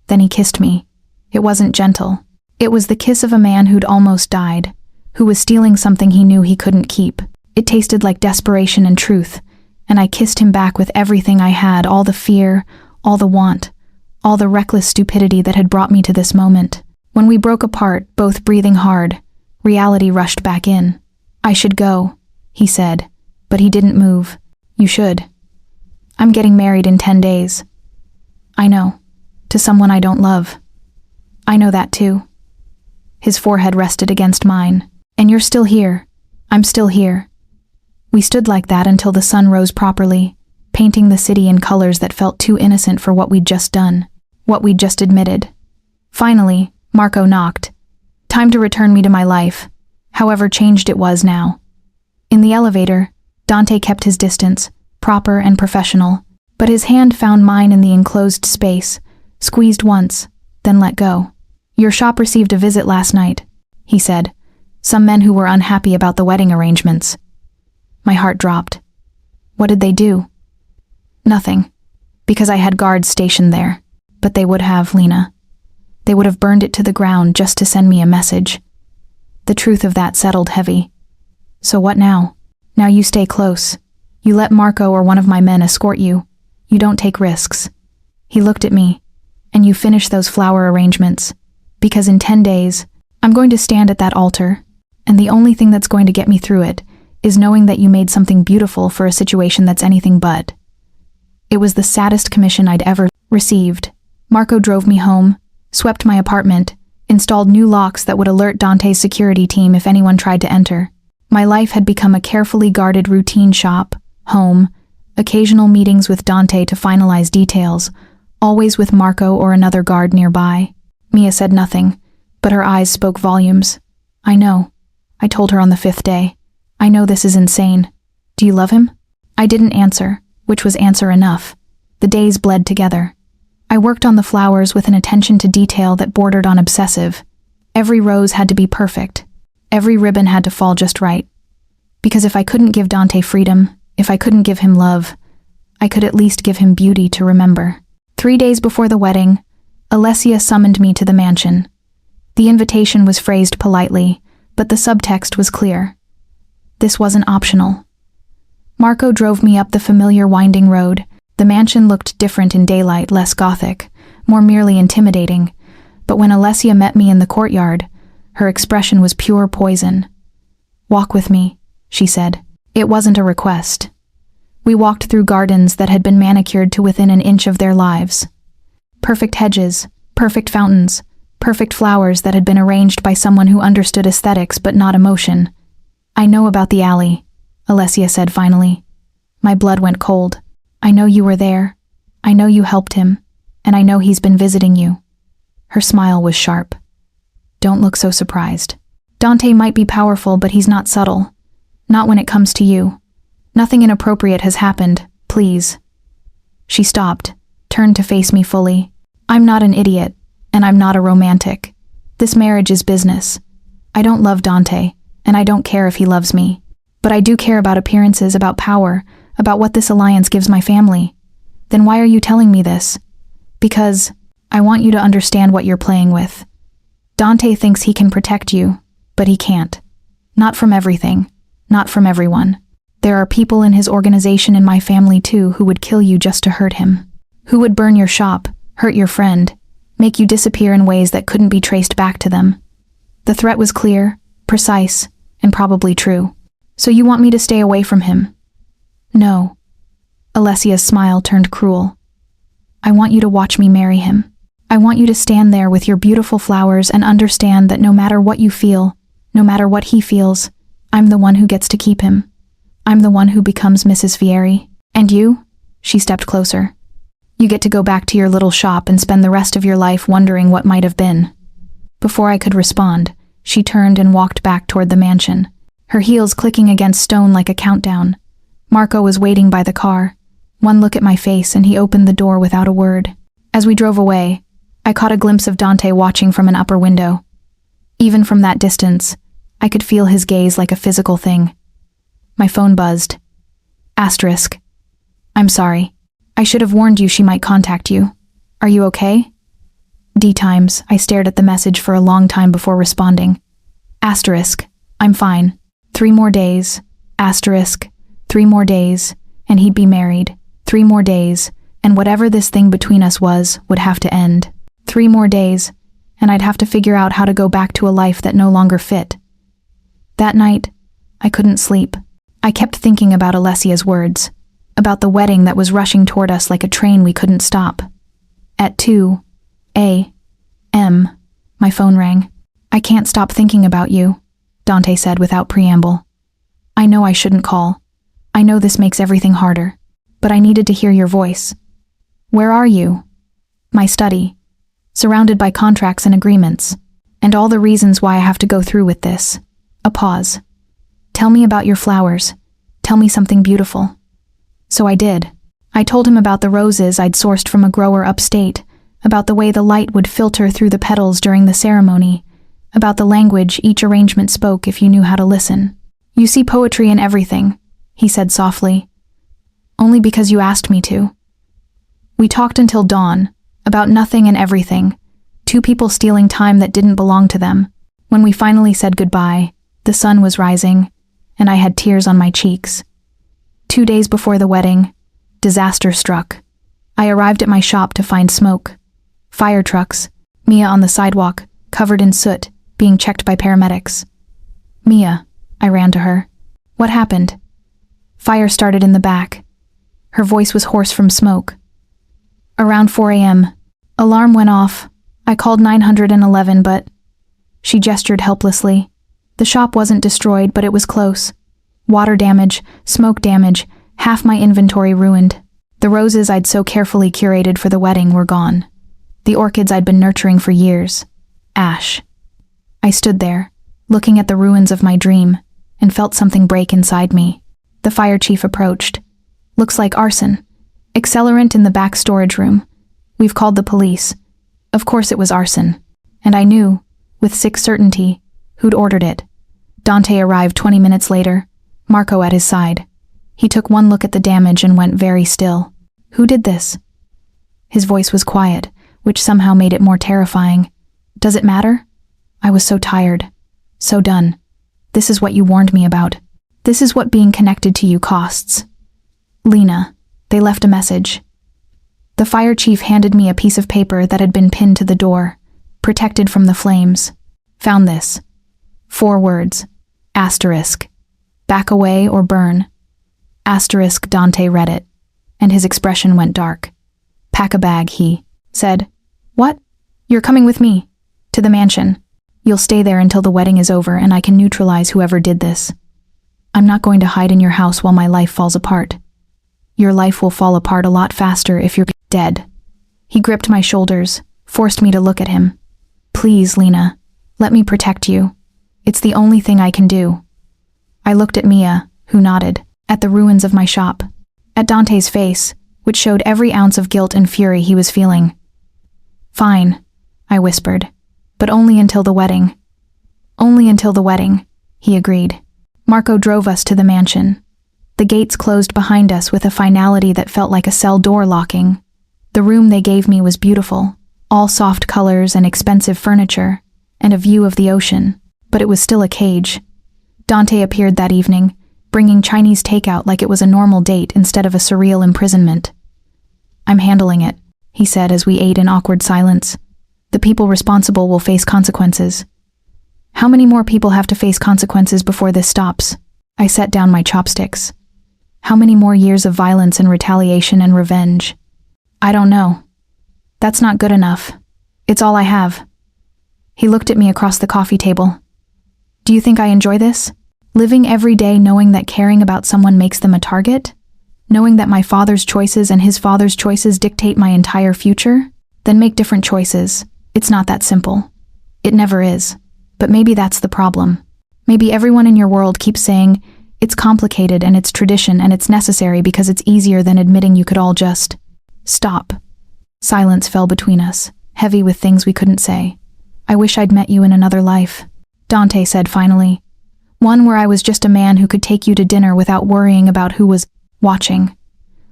Then he kissed me. It wasn't gentle. It was the kiss of a man who'd almost died, who was stealing something he knew he couldn't keep. It tasted like desperation and truth, and I kissed him back with everything I had, all the fear, all the want, all the reckless stupidity that had brought me to this moment. When we broke apart, both breathing hard, reality rushed back in. "I should go," he said, but he didn't move. "You should. I'm getting married in 10 days. I know. To someone I don't love. I know that too." His forehead rested against mine. "And you're still here. I'm still here." We stood like that until the sun rose properly, painting the city in colors that felt too innocent for what we'd just done, what we'd just admitted. Finally, Marco knocked. Time to return me to my life, however changed it was now. In the elevator, Dante kept his distance, proper and professional, but his hand found mine in the enclosed space, squeezed once, then let go. "Your shop received a visit last night," he said. "Some men who were unhappy about the wedding arrangements." My heart dropped. "What did they do?" "Nothing, because I had guards stationed there. But they would have, Lena. They would have burned it to the ground just to send me a message." The truth of that settled heavy. "So what now?" "Now you stay close. You let Marco or one of my men escort you. You don't take risks." He looked at me. "And you finish those flower arrangements. Because in 10 days, I'm going to stand at that altar, and the only thing that's going to get me through it is knowing that you made something beautiful for a situation that's anything but." It was the saddest commission I'd ever received. Marco drove me home, swept my apartment, installed new locks that would alert Dante's security team if anyone tried to enter. My life had become a carefully guarded routine shop, home, occasional meetings with Dante to finalize details, always with Marco or another guard nearby. Mia said nothing, but her eyes spoke volumes. "I know," I told her on the 5th day. "I know this is insane. Do you love him?" I didn't answer, which was answer enough. The days bled together. I worked on the flowers with an attention to detail that bordered on obsessive. Every rose had to be perfect. Every ribbon had to fall just right. Because if I couldn't give Dante freedom, if I couldn't give him love, I could at least give him beauty to remember. 3 days before the wedding, Alessia summoned me to the mansion. The invitation was phrased politely, but the subtext was clear. This wasn't optional. Marco drove me up the familiar winding road. The mansion looked different in daylight, less gothic, more merely intimidating. But when Alessia met me in the courtyard, her expression was pure poison. "Walk with me," she said. It wasn't a request. We walked through gardens that had been manicured to within an inch of their lives. Perfect hedges, perfect fountains, perfect flowers that had been arranged by someone who understood aesthetics but not emotion. "I know about the alley," Alessia said finally. My blood went cold. "I know you were there. I know you helped him. And I know he's been visiting you." Her smile was sharp. "Don't look so surprised. Dante might be powerful, but he's not subtle. Not when it comes to you. Nothing inappropriate has happened, please." She stopped, turned to face me fully. "I'm not an idiot, and I'm not a romantic. This marriage is business. I don't love Dante, and I don't care if he loves me. But I do care about appearances, about power, about what this alliance gives my family. Then why are you telling me this? Because I want you to understand what you're playing with. Dante thinks he can protect you, but he can't. Not from everything, not from everyone. There are people in his organization and my family too who would kill you just to hurt him. Who would burn your shop, hurt your friend, make you disappear in ways that couldn't be traced back to them. The threat was clear, precise, and probably true. So you want me to stay away from him?" "No." Alessia's smile turned cruel. "I want you to watch me marry him. I want you to stand there with your beautiful flowers and understand that no matter what you feel, no matter what he feels, I'm the one who gets to keep him. I'm the one who becomes Mrs. Fieri. And you?" She stepped closer. "You get to go back to your little shop and spend the rest of your life wondering what might have been." Before I could respond, she turned and walked back toward the mansion, her heels clicking against stone like a countdown. Marco was waiting by the car. One look at my face and he opened the door without a word. As we drove away, I caught a glimpse of Dante watching from an upper window. Even from that distance, I could feel his gaze like a physical thing. My phone buzzed. Asterisk. "I'm sorry. I should have warned you she might contact you. Are you okay?" D times, I stared at the message for a long time before responding. Asterisk. "I'm fine. 3 more days. Asterisk. 3 more days, and he'd be married. 3 more days, and whatever this thing between us was, would have to end. 3 more days, and I'd have to figure out how to go back to a life that no longer fit." That night, I couldn't sleep. I kept thinking about Alessia's words, about the wedding that was rushing toward us like a train we couldn't stop. At 2 a.m., my phone rang. "I can't stop thinking about you," Dante said without preamble. "I know I shouldn't call. I know this makes everything harder, but I needed to hear your voice." "Where are you?" "My study, surrounded by contracts and agreements, and all the reasons why I have to go through with this." A pause. "Tell me about your flowers. Tell me something beautiful." So I did. I told him about the roses I'd sourced from a grower upstate, about the way the light would filter through the petals during the ceremony, about the language each arrangement spoke if you knew how to listen. "You see poetry in everything," he said softly. "Only because you asked me to." We talked until dawn, about nothing and everything, 2 people stealing time that didn't belong to them. When we finally said goodbye, the sun was rising, and I had tears on my cheeks. 2 days before the wedding, disaster struck. I arrived at my shop to find smoke. Fire trucks, Mia on the sidewalk, covered in soot, being checked by paramedics. "Mia," I ran to her. "What happened?" Fire started in the back. Her voice was hoarse from smoke. "Around 4 a.m. Alarm went off. I called 911, but..." She gestured helplessly. The shop wasn't destroyed, but it was close. Water damage, smoke damage, half my inventory ruined. The roses I'd so carefully curated for the wedding were gone. The orchids I'd been nurturing for years. Ash. I stood there, looking at the ruins of my dream, and felt something break inside me. The fire chief approached. "Looks like arson. Accelerant in the back storage room. We've called the police." Of course it was arson. And I knew, with sick certainty, who'd ordered it. Dante arrived 20 minutes later, Marco at his side. He took one look at the damage and went very still. "Who did this?" His voice was quiet, which somehow made it more terrifying. "Does it matter?" I was so tired. So done. "This is what you warned me about. This is what being connected to you costs." "Lena, they left a message." The fire chief handed me a piece of paper that had been pinned to the door. protected from the flames. Found this. 4 words. Asterisk. Back away or burn. Asterisk. Dante read it, and his expression went dark. Pack a bag, he said. What? You're coming with me. To the mansion. You'll stay there until the wedding is over and I can neutralize whoever did this. I'm not going to hide in your house while my life falls apart. Your life will fall apart a lot faster if you're dead. He gripped my shoulders, forced me to look at him. Please, Lena, let me protect you. It's the only thing I can do. I looked at Mia, who nodded, at the ruins of my shop, at Dante's face, which showed every ounce of guilt and fury he was feeling. Fine, I whispered, but only until the wedding. Only until the wedding, he agreed. Marco drove us to the mansion. The gates closed behind us with a finality that felt like a cell door locking. The room they gave me was beautiful, all soft colors and expensive furniture, and a view of the ocean, but it was still a cage. Dante appeared that evening, bringing Chinese takeout like it was a normal date instead of a surreal imprisonment. I'm handling it, he said as we ate in awkward silence. The people responsible will face consequences. How many more people have to face consequences before this stops? I set down my chopsticks. How many more years of violence and retaliation and revenge? I don't know. That's not good enough. It's all I have. He looked at me across the coffee table. Do you think I enjoy this? Living every day knowing that caring about someone makes them a target? Knowing that my father's choices and his father's choices dictate my entire future? Then make different choices. It's not that simple. It never is. But maybe that's the problem. Maybe everyone in your world keeps saying, it's complicated and it's tradition and it's necessary because it's easier than admitting you could all just stop. Silence fell between us, heavy with things we couldn't say. I wish I'd met you in another life, Dante said finally. One where I was just a man who could take you to dinner without worrying about who was watching.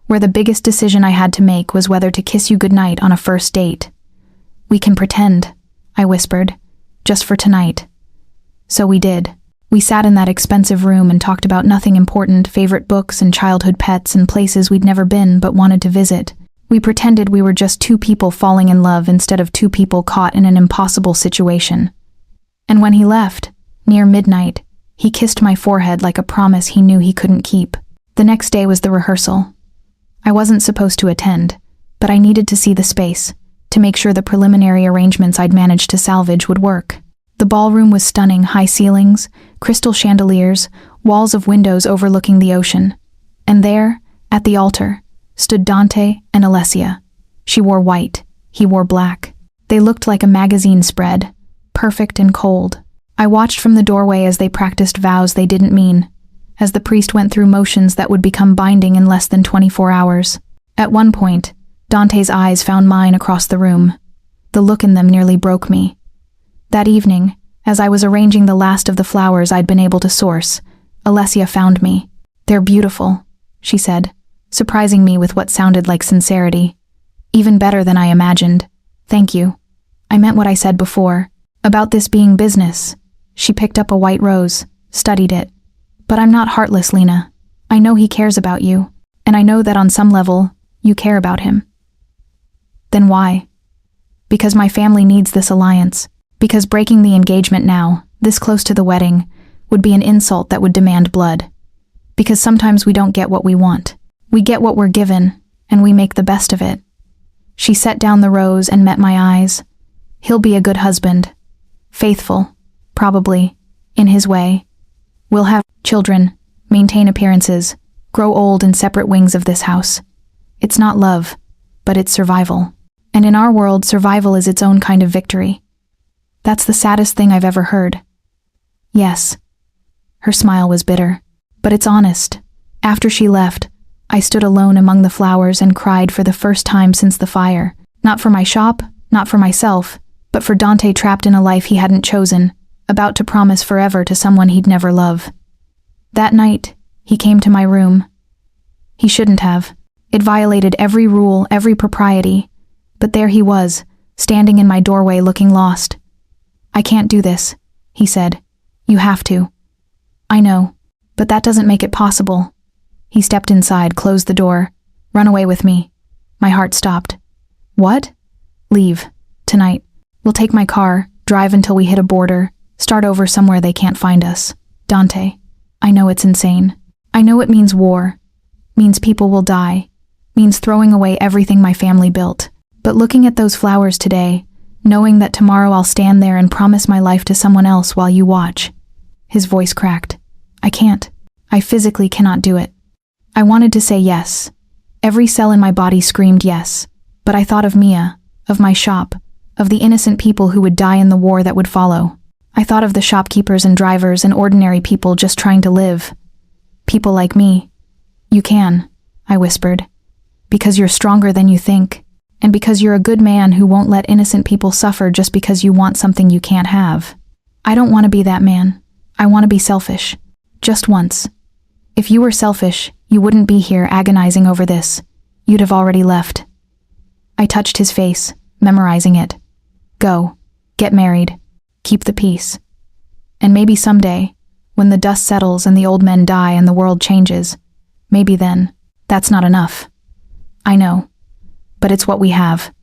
Where the biggest decision I had to make was whether to kiss you goodnight on a first date. We can pretend, I whispered. Just for tonight. So we did. We sat in that expensive room and talked about nothing important, favorite books and childhood pets and places we'd never been but wanted to visit. We pretended we were just 2 people falling in love instead of 2 people caught in an impossible situation. And when he left, near midnight, he kissed my forehead like a promise he knew he couldn't keep. The next day was the rehearsal. I wasn't supposed to attend, but I needed to see the space, to make sure the preliminary arrangements I'd managed to salvage would work. The ballroom was stunning, high ceilings, crystal chandeliers, walls of windows overlooking the ocean. And there, at the altar, stood Dante and Alessia. She wore white, he wore black. They looked like a magazine spread, perfect and cold. I watched from the doorway as they practiced vows they didn't mean, as the priest went through motions that would become binding in less than 24 hours. At one point, Dante's eyes found mine across the room. The look in them nearly broke me. That evening, as I was arranging the last of the flowers I'd been able to source, Alessia found me. They're beautiful, she said, surprising me with what sounded like sincerity. Even better than I imagined. Thank you. I meant what I said before, about this being business. She picked up a white rose, studied it. But I'm not heartless, Lena. I know he cares about you, and I know that on some level, you care about him. Then why? Because my family needs this alliance. Because breaking the engagement now, this close to the wedding, would be an insult that would demand blood. Because sometimes we don't get what we want. We get what we're given, and we make the best of it. She set down the rose and met my eyes. He'll be a good husband. Faithful, probably, in his way. We'll have children, maintain appearances, grow old in separate wings of this house. It's not love, but it's survival. And in our world, survival is its own kind of victory. That's the saddest thing I've ever heard. Yes. Her smile was bitter, but it's honest. After she left, I stood alone among the flowers and cried for the first time since the fire. Not for my shop, not for myself, but for Dante trapped in a life he hadn't chosen, about to promise forever to someone he'd never love. That night, he came to my room. He shouldn't have. It violated every rule, every propriety. But there he was, standing in my doorway looking lost. I can't do this, he said. You have to. I know, but that doesn't make it possible. He stepped inside, closed the door. Run away with me. My heart stopped. What? Leave. Tonight. We'll take my car, drive until we hit a border, start over somewhere they can't find us. Dante, I know it's insane. I know it means war, means people will die, means throwing away everything my family built. But looking at those flowers today, knowing that tomorrow I'll stand there and promise my life to someone else while you watch. His voice cracked. I can't. I physically cannot do it. I wanted to say yes. Every cell in my body screamed yes. But I thought of Mia, of my shop, of the innocent people who would die in the war that would follow. I thought of the shopkeepers and drivers and ordinary people just trying to live. People like me. You can, I whispered. Because you're stronger than you think. And because you're a good man who won't let innocent people suffer just because you want something you can't have. I don't want to be that man. I want to be selfish. Just once. If you were selfish, you wouldn't be here agonizing over this. You'd have already left. I touched his face, memorizing it. Go. Get married. Keep the peace. And maybe someday, when the dust settles and the old men die and the world changes, maybe then, that's not enough. I know. But it's what we have.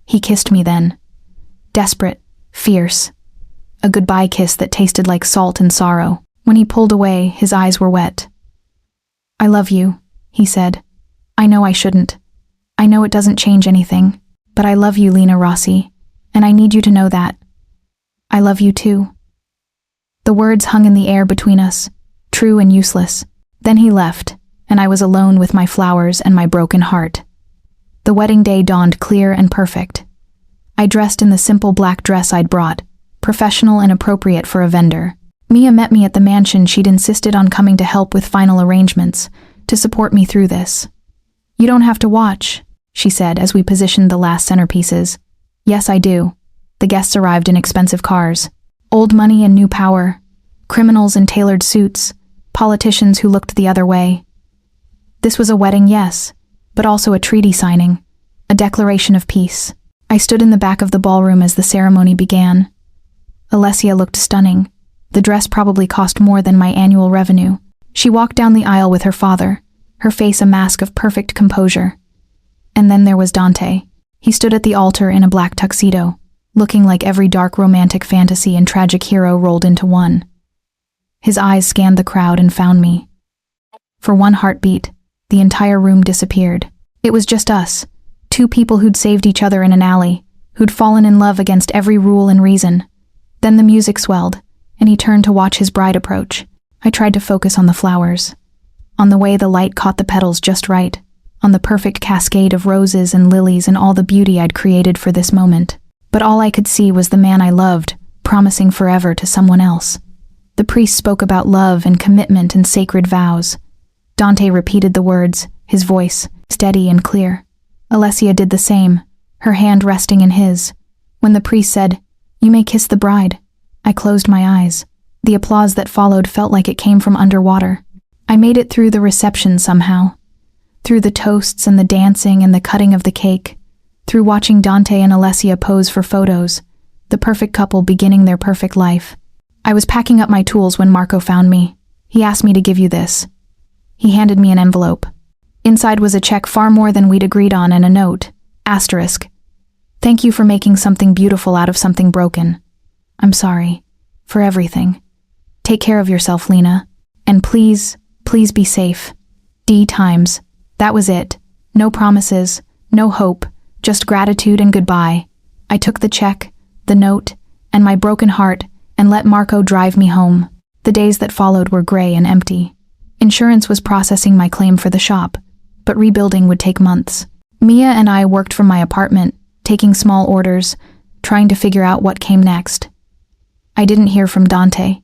He kissed me then. Desperate, fierce. A goodbye kiss that tasted like salt and sorrow. When he pulled away, his eyes were wet. I love you, he said. I know I shouldn't. I know it doesn't change anything. But I love you, Lena Rossi. And I need you to know that. I love you too. The words hung in the air between us, true and useless. Then he left, and I was alone with my flowers and my broken heart. The wedding day dawned clear and perfect. I dressed in the simple black dress I'd brought, professional and appropriate for a vendor. Mia met me at the mansion. She'd insisted on coming to help with final arrangements, to support me through this. You don't have to watch, she said as we positioned the last centerpieces. Yes, I do. The guests arrived in expensive cars. Old money and new power. Criminals in tailored suits. Politicians who looked the other way. This was a wedding, yes, but also a treaty signing, a declaration of peace. I stood in the back of the ballroom as the ceremony began. Alessia looked stunning. The dress probably cost more than my annual revenue. She walked down the aisle with her father, her face a mask of perfect composure. And then there was Dante. He stood at the altar in a black tuxedo, looking like every dark romantic fantasy and tragic hero rolled into one. His eyes scanned the crowd and found me. For one heartbeat, the entire room disappeared. It was just us, two people who'd saved each other in an alley, who'd fallen in love against every rule and reason. Then the music swelled, and he turned to watch his bride approach. I tried to focus on the flowers, on the way the light caught the petals just right, on the perfect cascade of roses and lilies and all the beauty I'd created for this moment. But all I could see was the man I loved, promising forever to someone else. The priest spoke about love and commitment and sacred vows. Dante repeated the words, his voice steady and clear. Alessia did the same, her hand resting in his. When the priest said, "You may kiss the bride," I closed my eyes. The applause that followed felt like it came from underwater. I made it through the reception somehow. Through the toasts and the dancing and the cutting of the cake. Through watching Dante and Alessia pose for photos, the perfect couple beginning their perfect life. I was packing up my tools when Marco found me. He asked me to give you this. He handed me an envelope. Inside was a check far more than we'd agreed on and a note, asterisk. Thank you for making something beautiful out of something broken. I'm sorry. For everything. Take care of yourself, Lena. And please, please be safe. D times. That was it. No promises, no hope, just gratitude and goodbye. I took the check, the note, and my broken heart and let Marco drive me home. The days that followed were gray and empty. Insurance was processing my claim for the shop, but rebuilding would take months. Mia and I worked from my apartment, taking small orders, trying to figure out what came next. I didn't hear from Dante.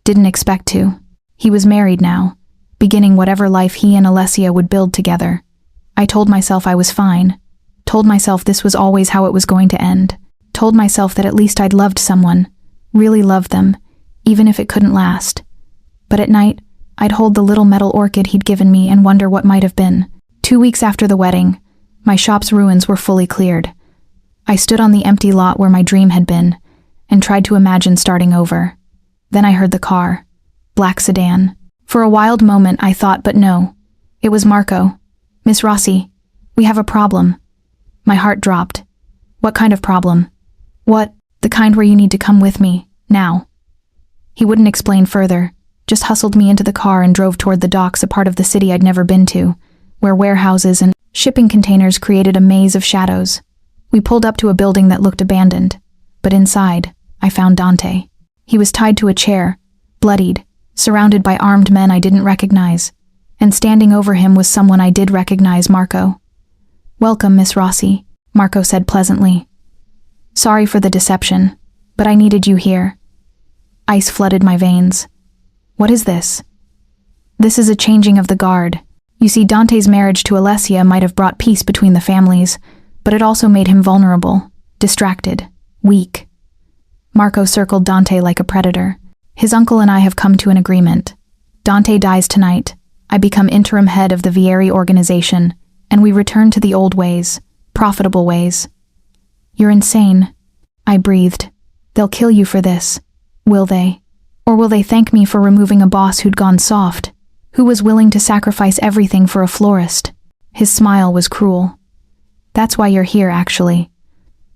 Didn't expect to. He was married now, beginning whatever life he and Alessia would build together. I told myself I was fine. Told myself this was always how it was going to end. Told myself that at least I'd loved someone, really loved them, even if it couldn't last. But at night, I'd hold the little metal orchid he'd given me and wonder what might have been. 2 weeks after the wedding, my shop's ruins were fully cleared. I stood on the empty lot where my dream had been, and tried to imagine starting over. Then I heard the car. Black sedan. For a wild moment I thought, but no. It was Marco. Miss Rossi, we have a problem. My heart dropped. What kind of problem? What? The kind where you need to come with me, now. He wouldn't explain further, just hustled me into the car and drove toward the docks, a part of the city I'd never been to, where warehouses and shipping containers created a maze of shadows. We pulled up to a building that looked abandoned, but inside, I found Dante. He was tied to a chair, bloodied, surrounded by armed men I didn't recognize, and standing over him was someone I did recognize, Marco. "Welcome, Miss Rossi," Marco said pleasantly. "Sorry for the deception, but I needed you here." Ice flooded my veins. "What is this?" "This is a changing of the guard. You see, Dante's marriage to Alessia might have brought peace between the families, but it also made him vulnerable, distracted, weak." Marco circled Dante like a predator. "His uncle and I have come to an agreement. Dante dies tonight. I become interim head of the Vieri organization, and we return to the old ways, profitable ways." "You're insane," I breathed. "They'll kill you for this. Will they? Or will they thank me for removing a boss who'd gone soft, who was willing to sacrifice everything for a florist?" His smile was cruel. "That's why you're here, actually.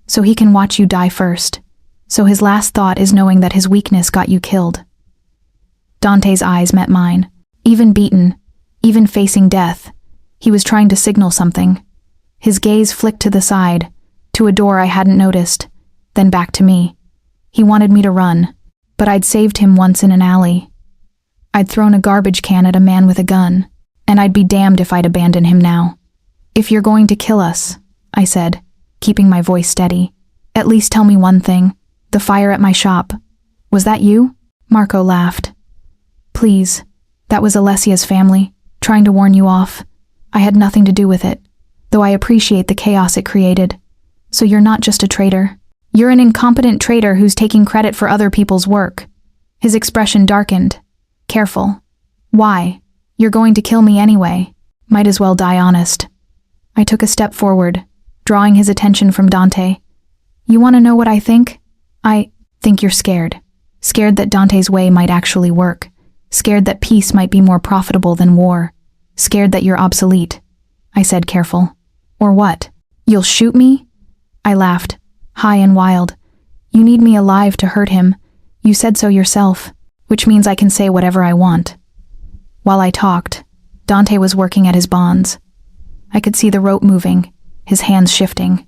So he can watch you die first. So his last thought is knowing that his weakness got you killed." Dante's eyes met mine. Even beaten, even facing death, he was trying to signal something. His gaze flicked to the side, to a door I hadn't noticed, then back to me. He wanted me to run, but I'd saved him once in an alley. I'd thrown a garbage can at a man with a gun, and I'd be damned if I'd abandon him now. "If you're going to kill us," I said, keeping my voice steady, "at least tell me one thing. The fire at my shop. Was that you?" Marco laughed. "Please, that was Alessia's family, trying to warn you off. I had nothing to do with it, though I appreciate the chaos it created. So you're not just a traitor. You're an incompetent traitor who's taking credit for other people's work." His expression darkened. "Careful. Why? You're going to kill me anyway. Might as well die honest." I took a step forward, drawing his attention from Dante. "You want to know what I think? I think you're scared. Scared that Dante's way might actually work. Scared that peace might be more profitable than war. Scared that you're obsolete," I said, careful. "Or what? You'll shoot me?" I laughed, high and wild. "You need me alive to hurt him. You said so yourself, which means I can say whatever I want." While I talked, Dante was working at his bonds. I could see the rope moving, his hands shifting.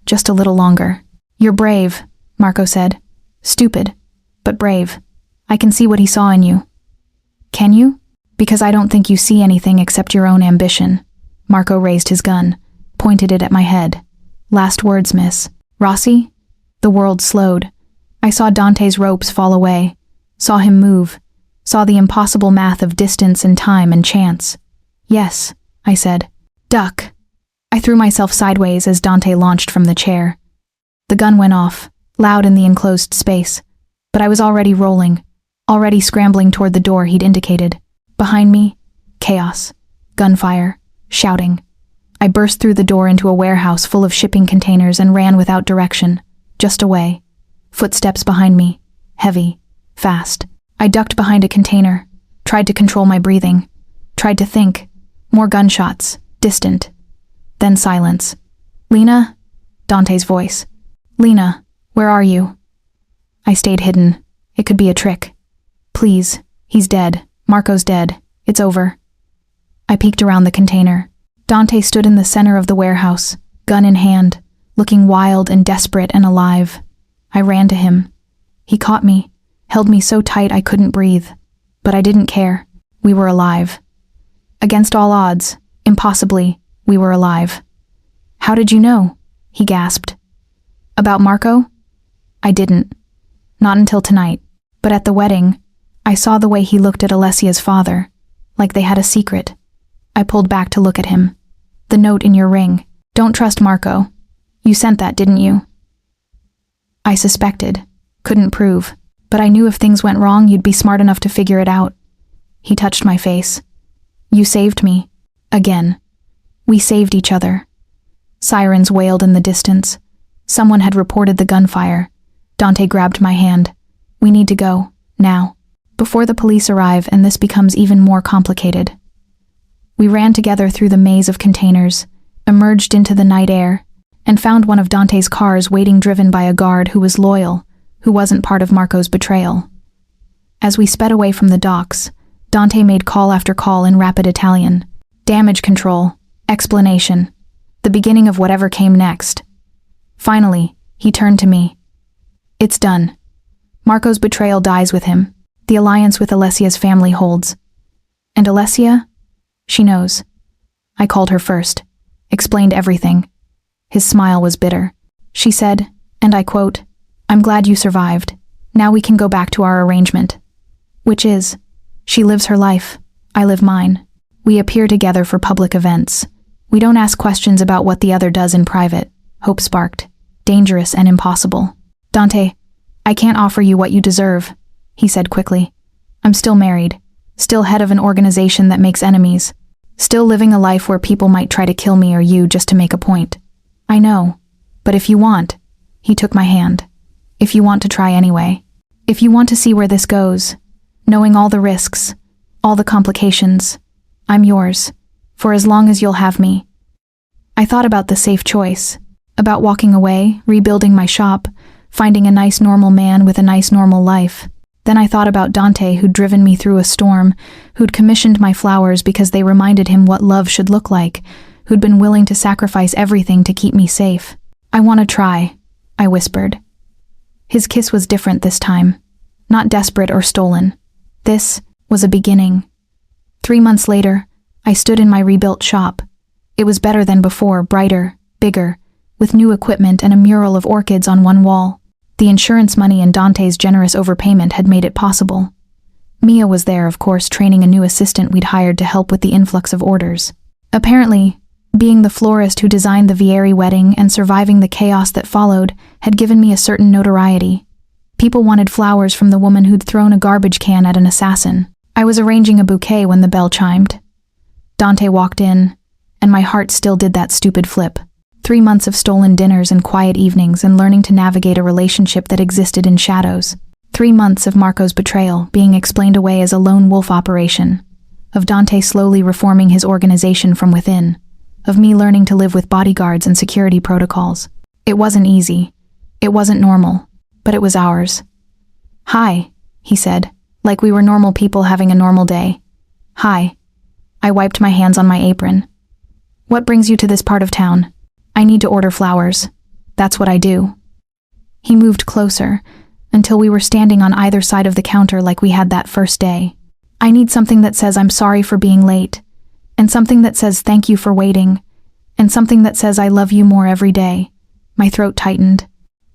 "Just a little longer." "You're brave," Marco said. "Stupid, but brave. I can see what he saw in you." "Can you?" "Because I don't think you see anything except your own ambition." Marco raised his gun, pointed it at my head. "Last words, Miss Rossi?" The world slowed. I saw Dante's ropes fall away, saw him move, saw the impossible math of distance and time and chance. "Yes," I said. "Duck." I threw myself sideways as Dante launched from the chair. The gun went off, loud in the enclosed space, but I was already rolling, already scrambling toward the door he'd indicated. Behind me, chaos, gunfire, shouting. I burst through the door into a warehouse full of shipping containers and ran without direction, just away. Footsteps behind me, heavy, fast. I ducked behind a container, tried to control my breathing, tried to think. More gunshots, distant. Then silence. "Lena?" Dante's voice. "Lena, where are you?" I stayed hidden. It could be a trick. "Please, he's dead. Marco's dead. It's over." I peeked around the container. Dante stood in the center of the warehouse, gun in hand, looking wild and desperate and alive. I ran to him. He caught me, held me so tight I couldn't breathe. But I didn't care. We were alive. Against all odds, impossibly, we were alive. "How did you know?" he gasped. "About Marco?" I didn't. Not until tonight. But at the wedding, I saw the way he looked at Alessia's father, like they had a secret. I pulled back to look at him. "The note in your ring. Don't trust Marco. You sent that, didn't you?" I suspected, couldn't prove, but I knew if things went wrong, you'd be smart enough to figure it out. He touched my face. "You saved me. Again. We saved each other." Sirens wailed in the distance. Someone had reported the gunfire. Dante grabbed my hand. "We need to go, now, before the police arrive and this becomes even more complicated." We ran together through the maze of containers, emerged into the night air, and found one of Dante's cars waiting, driven by a guard who was loyal, who wasn't part of Marco's betrayal. As we sped away from the docks, Dante made call after call in rapid Italian. Damage control, explanation, the beginning of whatever came next. Finally, he turned to me. It's done. Marco's betrayal dies with him. The alliance with Alessia's family holds. And Alessia? She knows. I called her first, explained everything. His smile was bitter. She said, and I quote, "I'm glad you survived. Now we can go back to our arrangement." Which is, she lives her life, I live mine. We appear together for public events. We don't ask questions about what the other does in private, hope sparked. Dangerous and impossible. Dante, I can't offer you what you deserve, he said quickly. I'm still married, still head of an organization that makes enemies, still living a life where people might try to kill me or you just to make a point. I know, but if you want, he took my hand. If you want to try anyway, if you want to see where this goes, knowing all the risks, all the complications, I'm yours, for as long as you'll have me. I thought about the safe choice, about walking away, rebuilding my shop, finding a nice normal man with a nice normal life. Then I thought about Dante, who'd driven me through a storm, who'd commissioned my flowers because they reminded him what love should look like, who'd been willing to sacrifice everything to keep me safe. I want to try, I whispered. His kiss was different this time, not desperate or stolen. This was a beginning. 3 months later, I stood in my rebuilt shop. It was better than before, brighter, bigger, with new equipment and a mural of orchids on one wall. The insurance money and Dante's generous overpayment had made it possible. Mia was there, of course, training a new assistant we'd hired to help with the influx of orders. Apparently, being the florist who designed the Vieri wedding and surviving the chaos that followed had given me a certain notoriety. People wanted flowers from the woman who'd thrown a garbage can at an assassin. I was arranging a bouquet when the bell chimed. Dante walked in, and my heart still did that stupid flip. 3 months of stolen dinners and quiet evenings and learning to navigate a relationship that existed in shadows. 3 months of Marco's betrayal being explained away as a lone wolf operation. Of Dante slowly reforming his organization from within. Of me learning to live with bodyguards and security protocols. It wasn't easy. It wasn't normal. But it was ours. Hi, he said, like we were normal people having a normal day. Hi. I wiped my hands on my apron. What brings you to this part of town? I need to order flowers. That's what I do. He moved closer, until we were standing on either side of the counter like we had that first day. I need something that says I'm sorry for being late, and something that says thank you for waiting, and something that says I love you more every day. My throat tightened.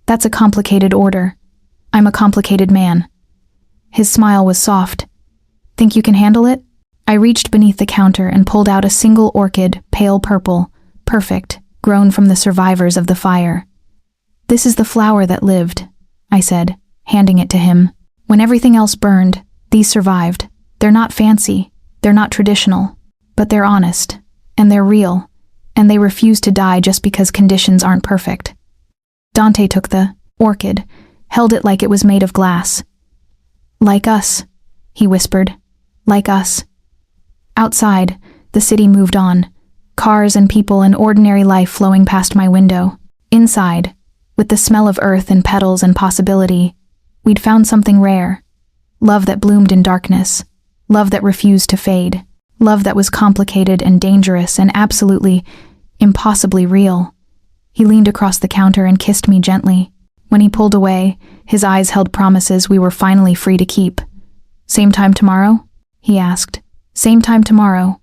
That's a complicated order. I'm a complicated man. His smile was soft. Think you can handle it? I reached beneath the counter and pulled out a single orchid, pale purple, perfect, grown from the survivors of the fire. This is the flower that lived, I said, handing it to him. When everything else burned, these survived. They're not fancy, they're not traditional, but they're honest, and they're real, and they refuse to die just because conditions aren't perfect. Dante took the orchid, held it like it was made of glass. Like us, he whispered. Like us. Outside, the city moved on, cars and people and ordinary life flowing past my window. Inside, with the smell of earth and petals and possibility, we'd found something rare. Love that bloomed in darkness. Love that refused to fade. Love that was complicated and dangerous and absolutely, impossibly real. He leaned across the counter and kissed me gently. When he pulled away, his eyes held promises we were finally free to keep. Same time tomorrow? He asked. Same time tomorrow.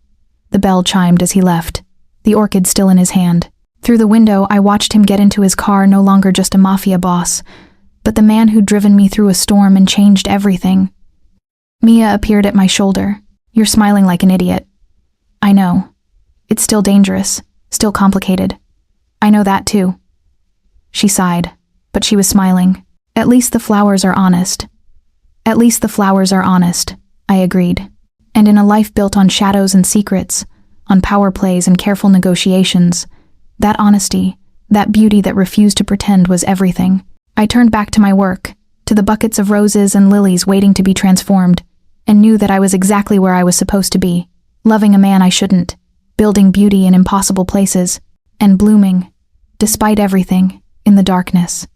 The bell chimed as he left, the orchid still in his hand. Through the window, I watched him get into his car, no longer just a mafia boss, but the man who'd driven me through a storm and changed everything. Mia appeared at my shoulder. You're smiling like an idiot. I know. It's still dangerous, still complicated. I know that too. She sighed, but she was smiling. At least the flowers are honest. At least the flowers are honest, I agreed. And in a life built on shadows and secrets, on power plays and careful negotiations, that honesty, that beauty that refused to pretend was everything. I turned back to my work, to the buckets of roses and lilies waiting to be transformed, and knew that I was exactly where I was supposed to be, loving a man I shouldn't, building beauty in impossible places, and blooming, despite everything, in the darkness.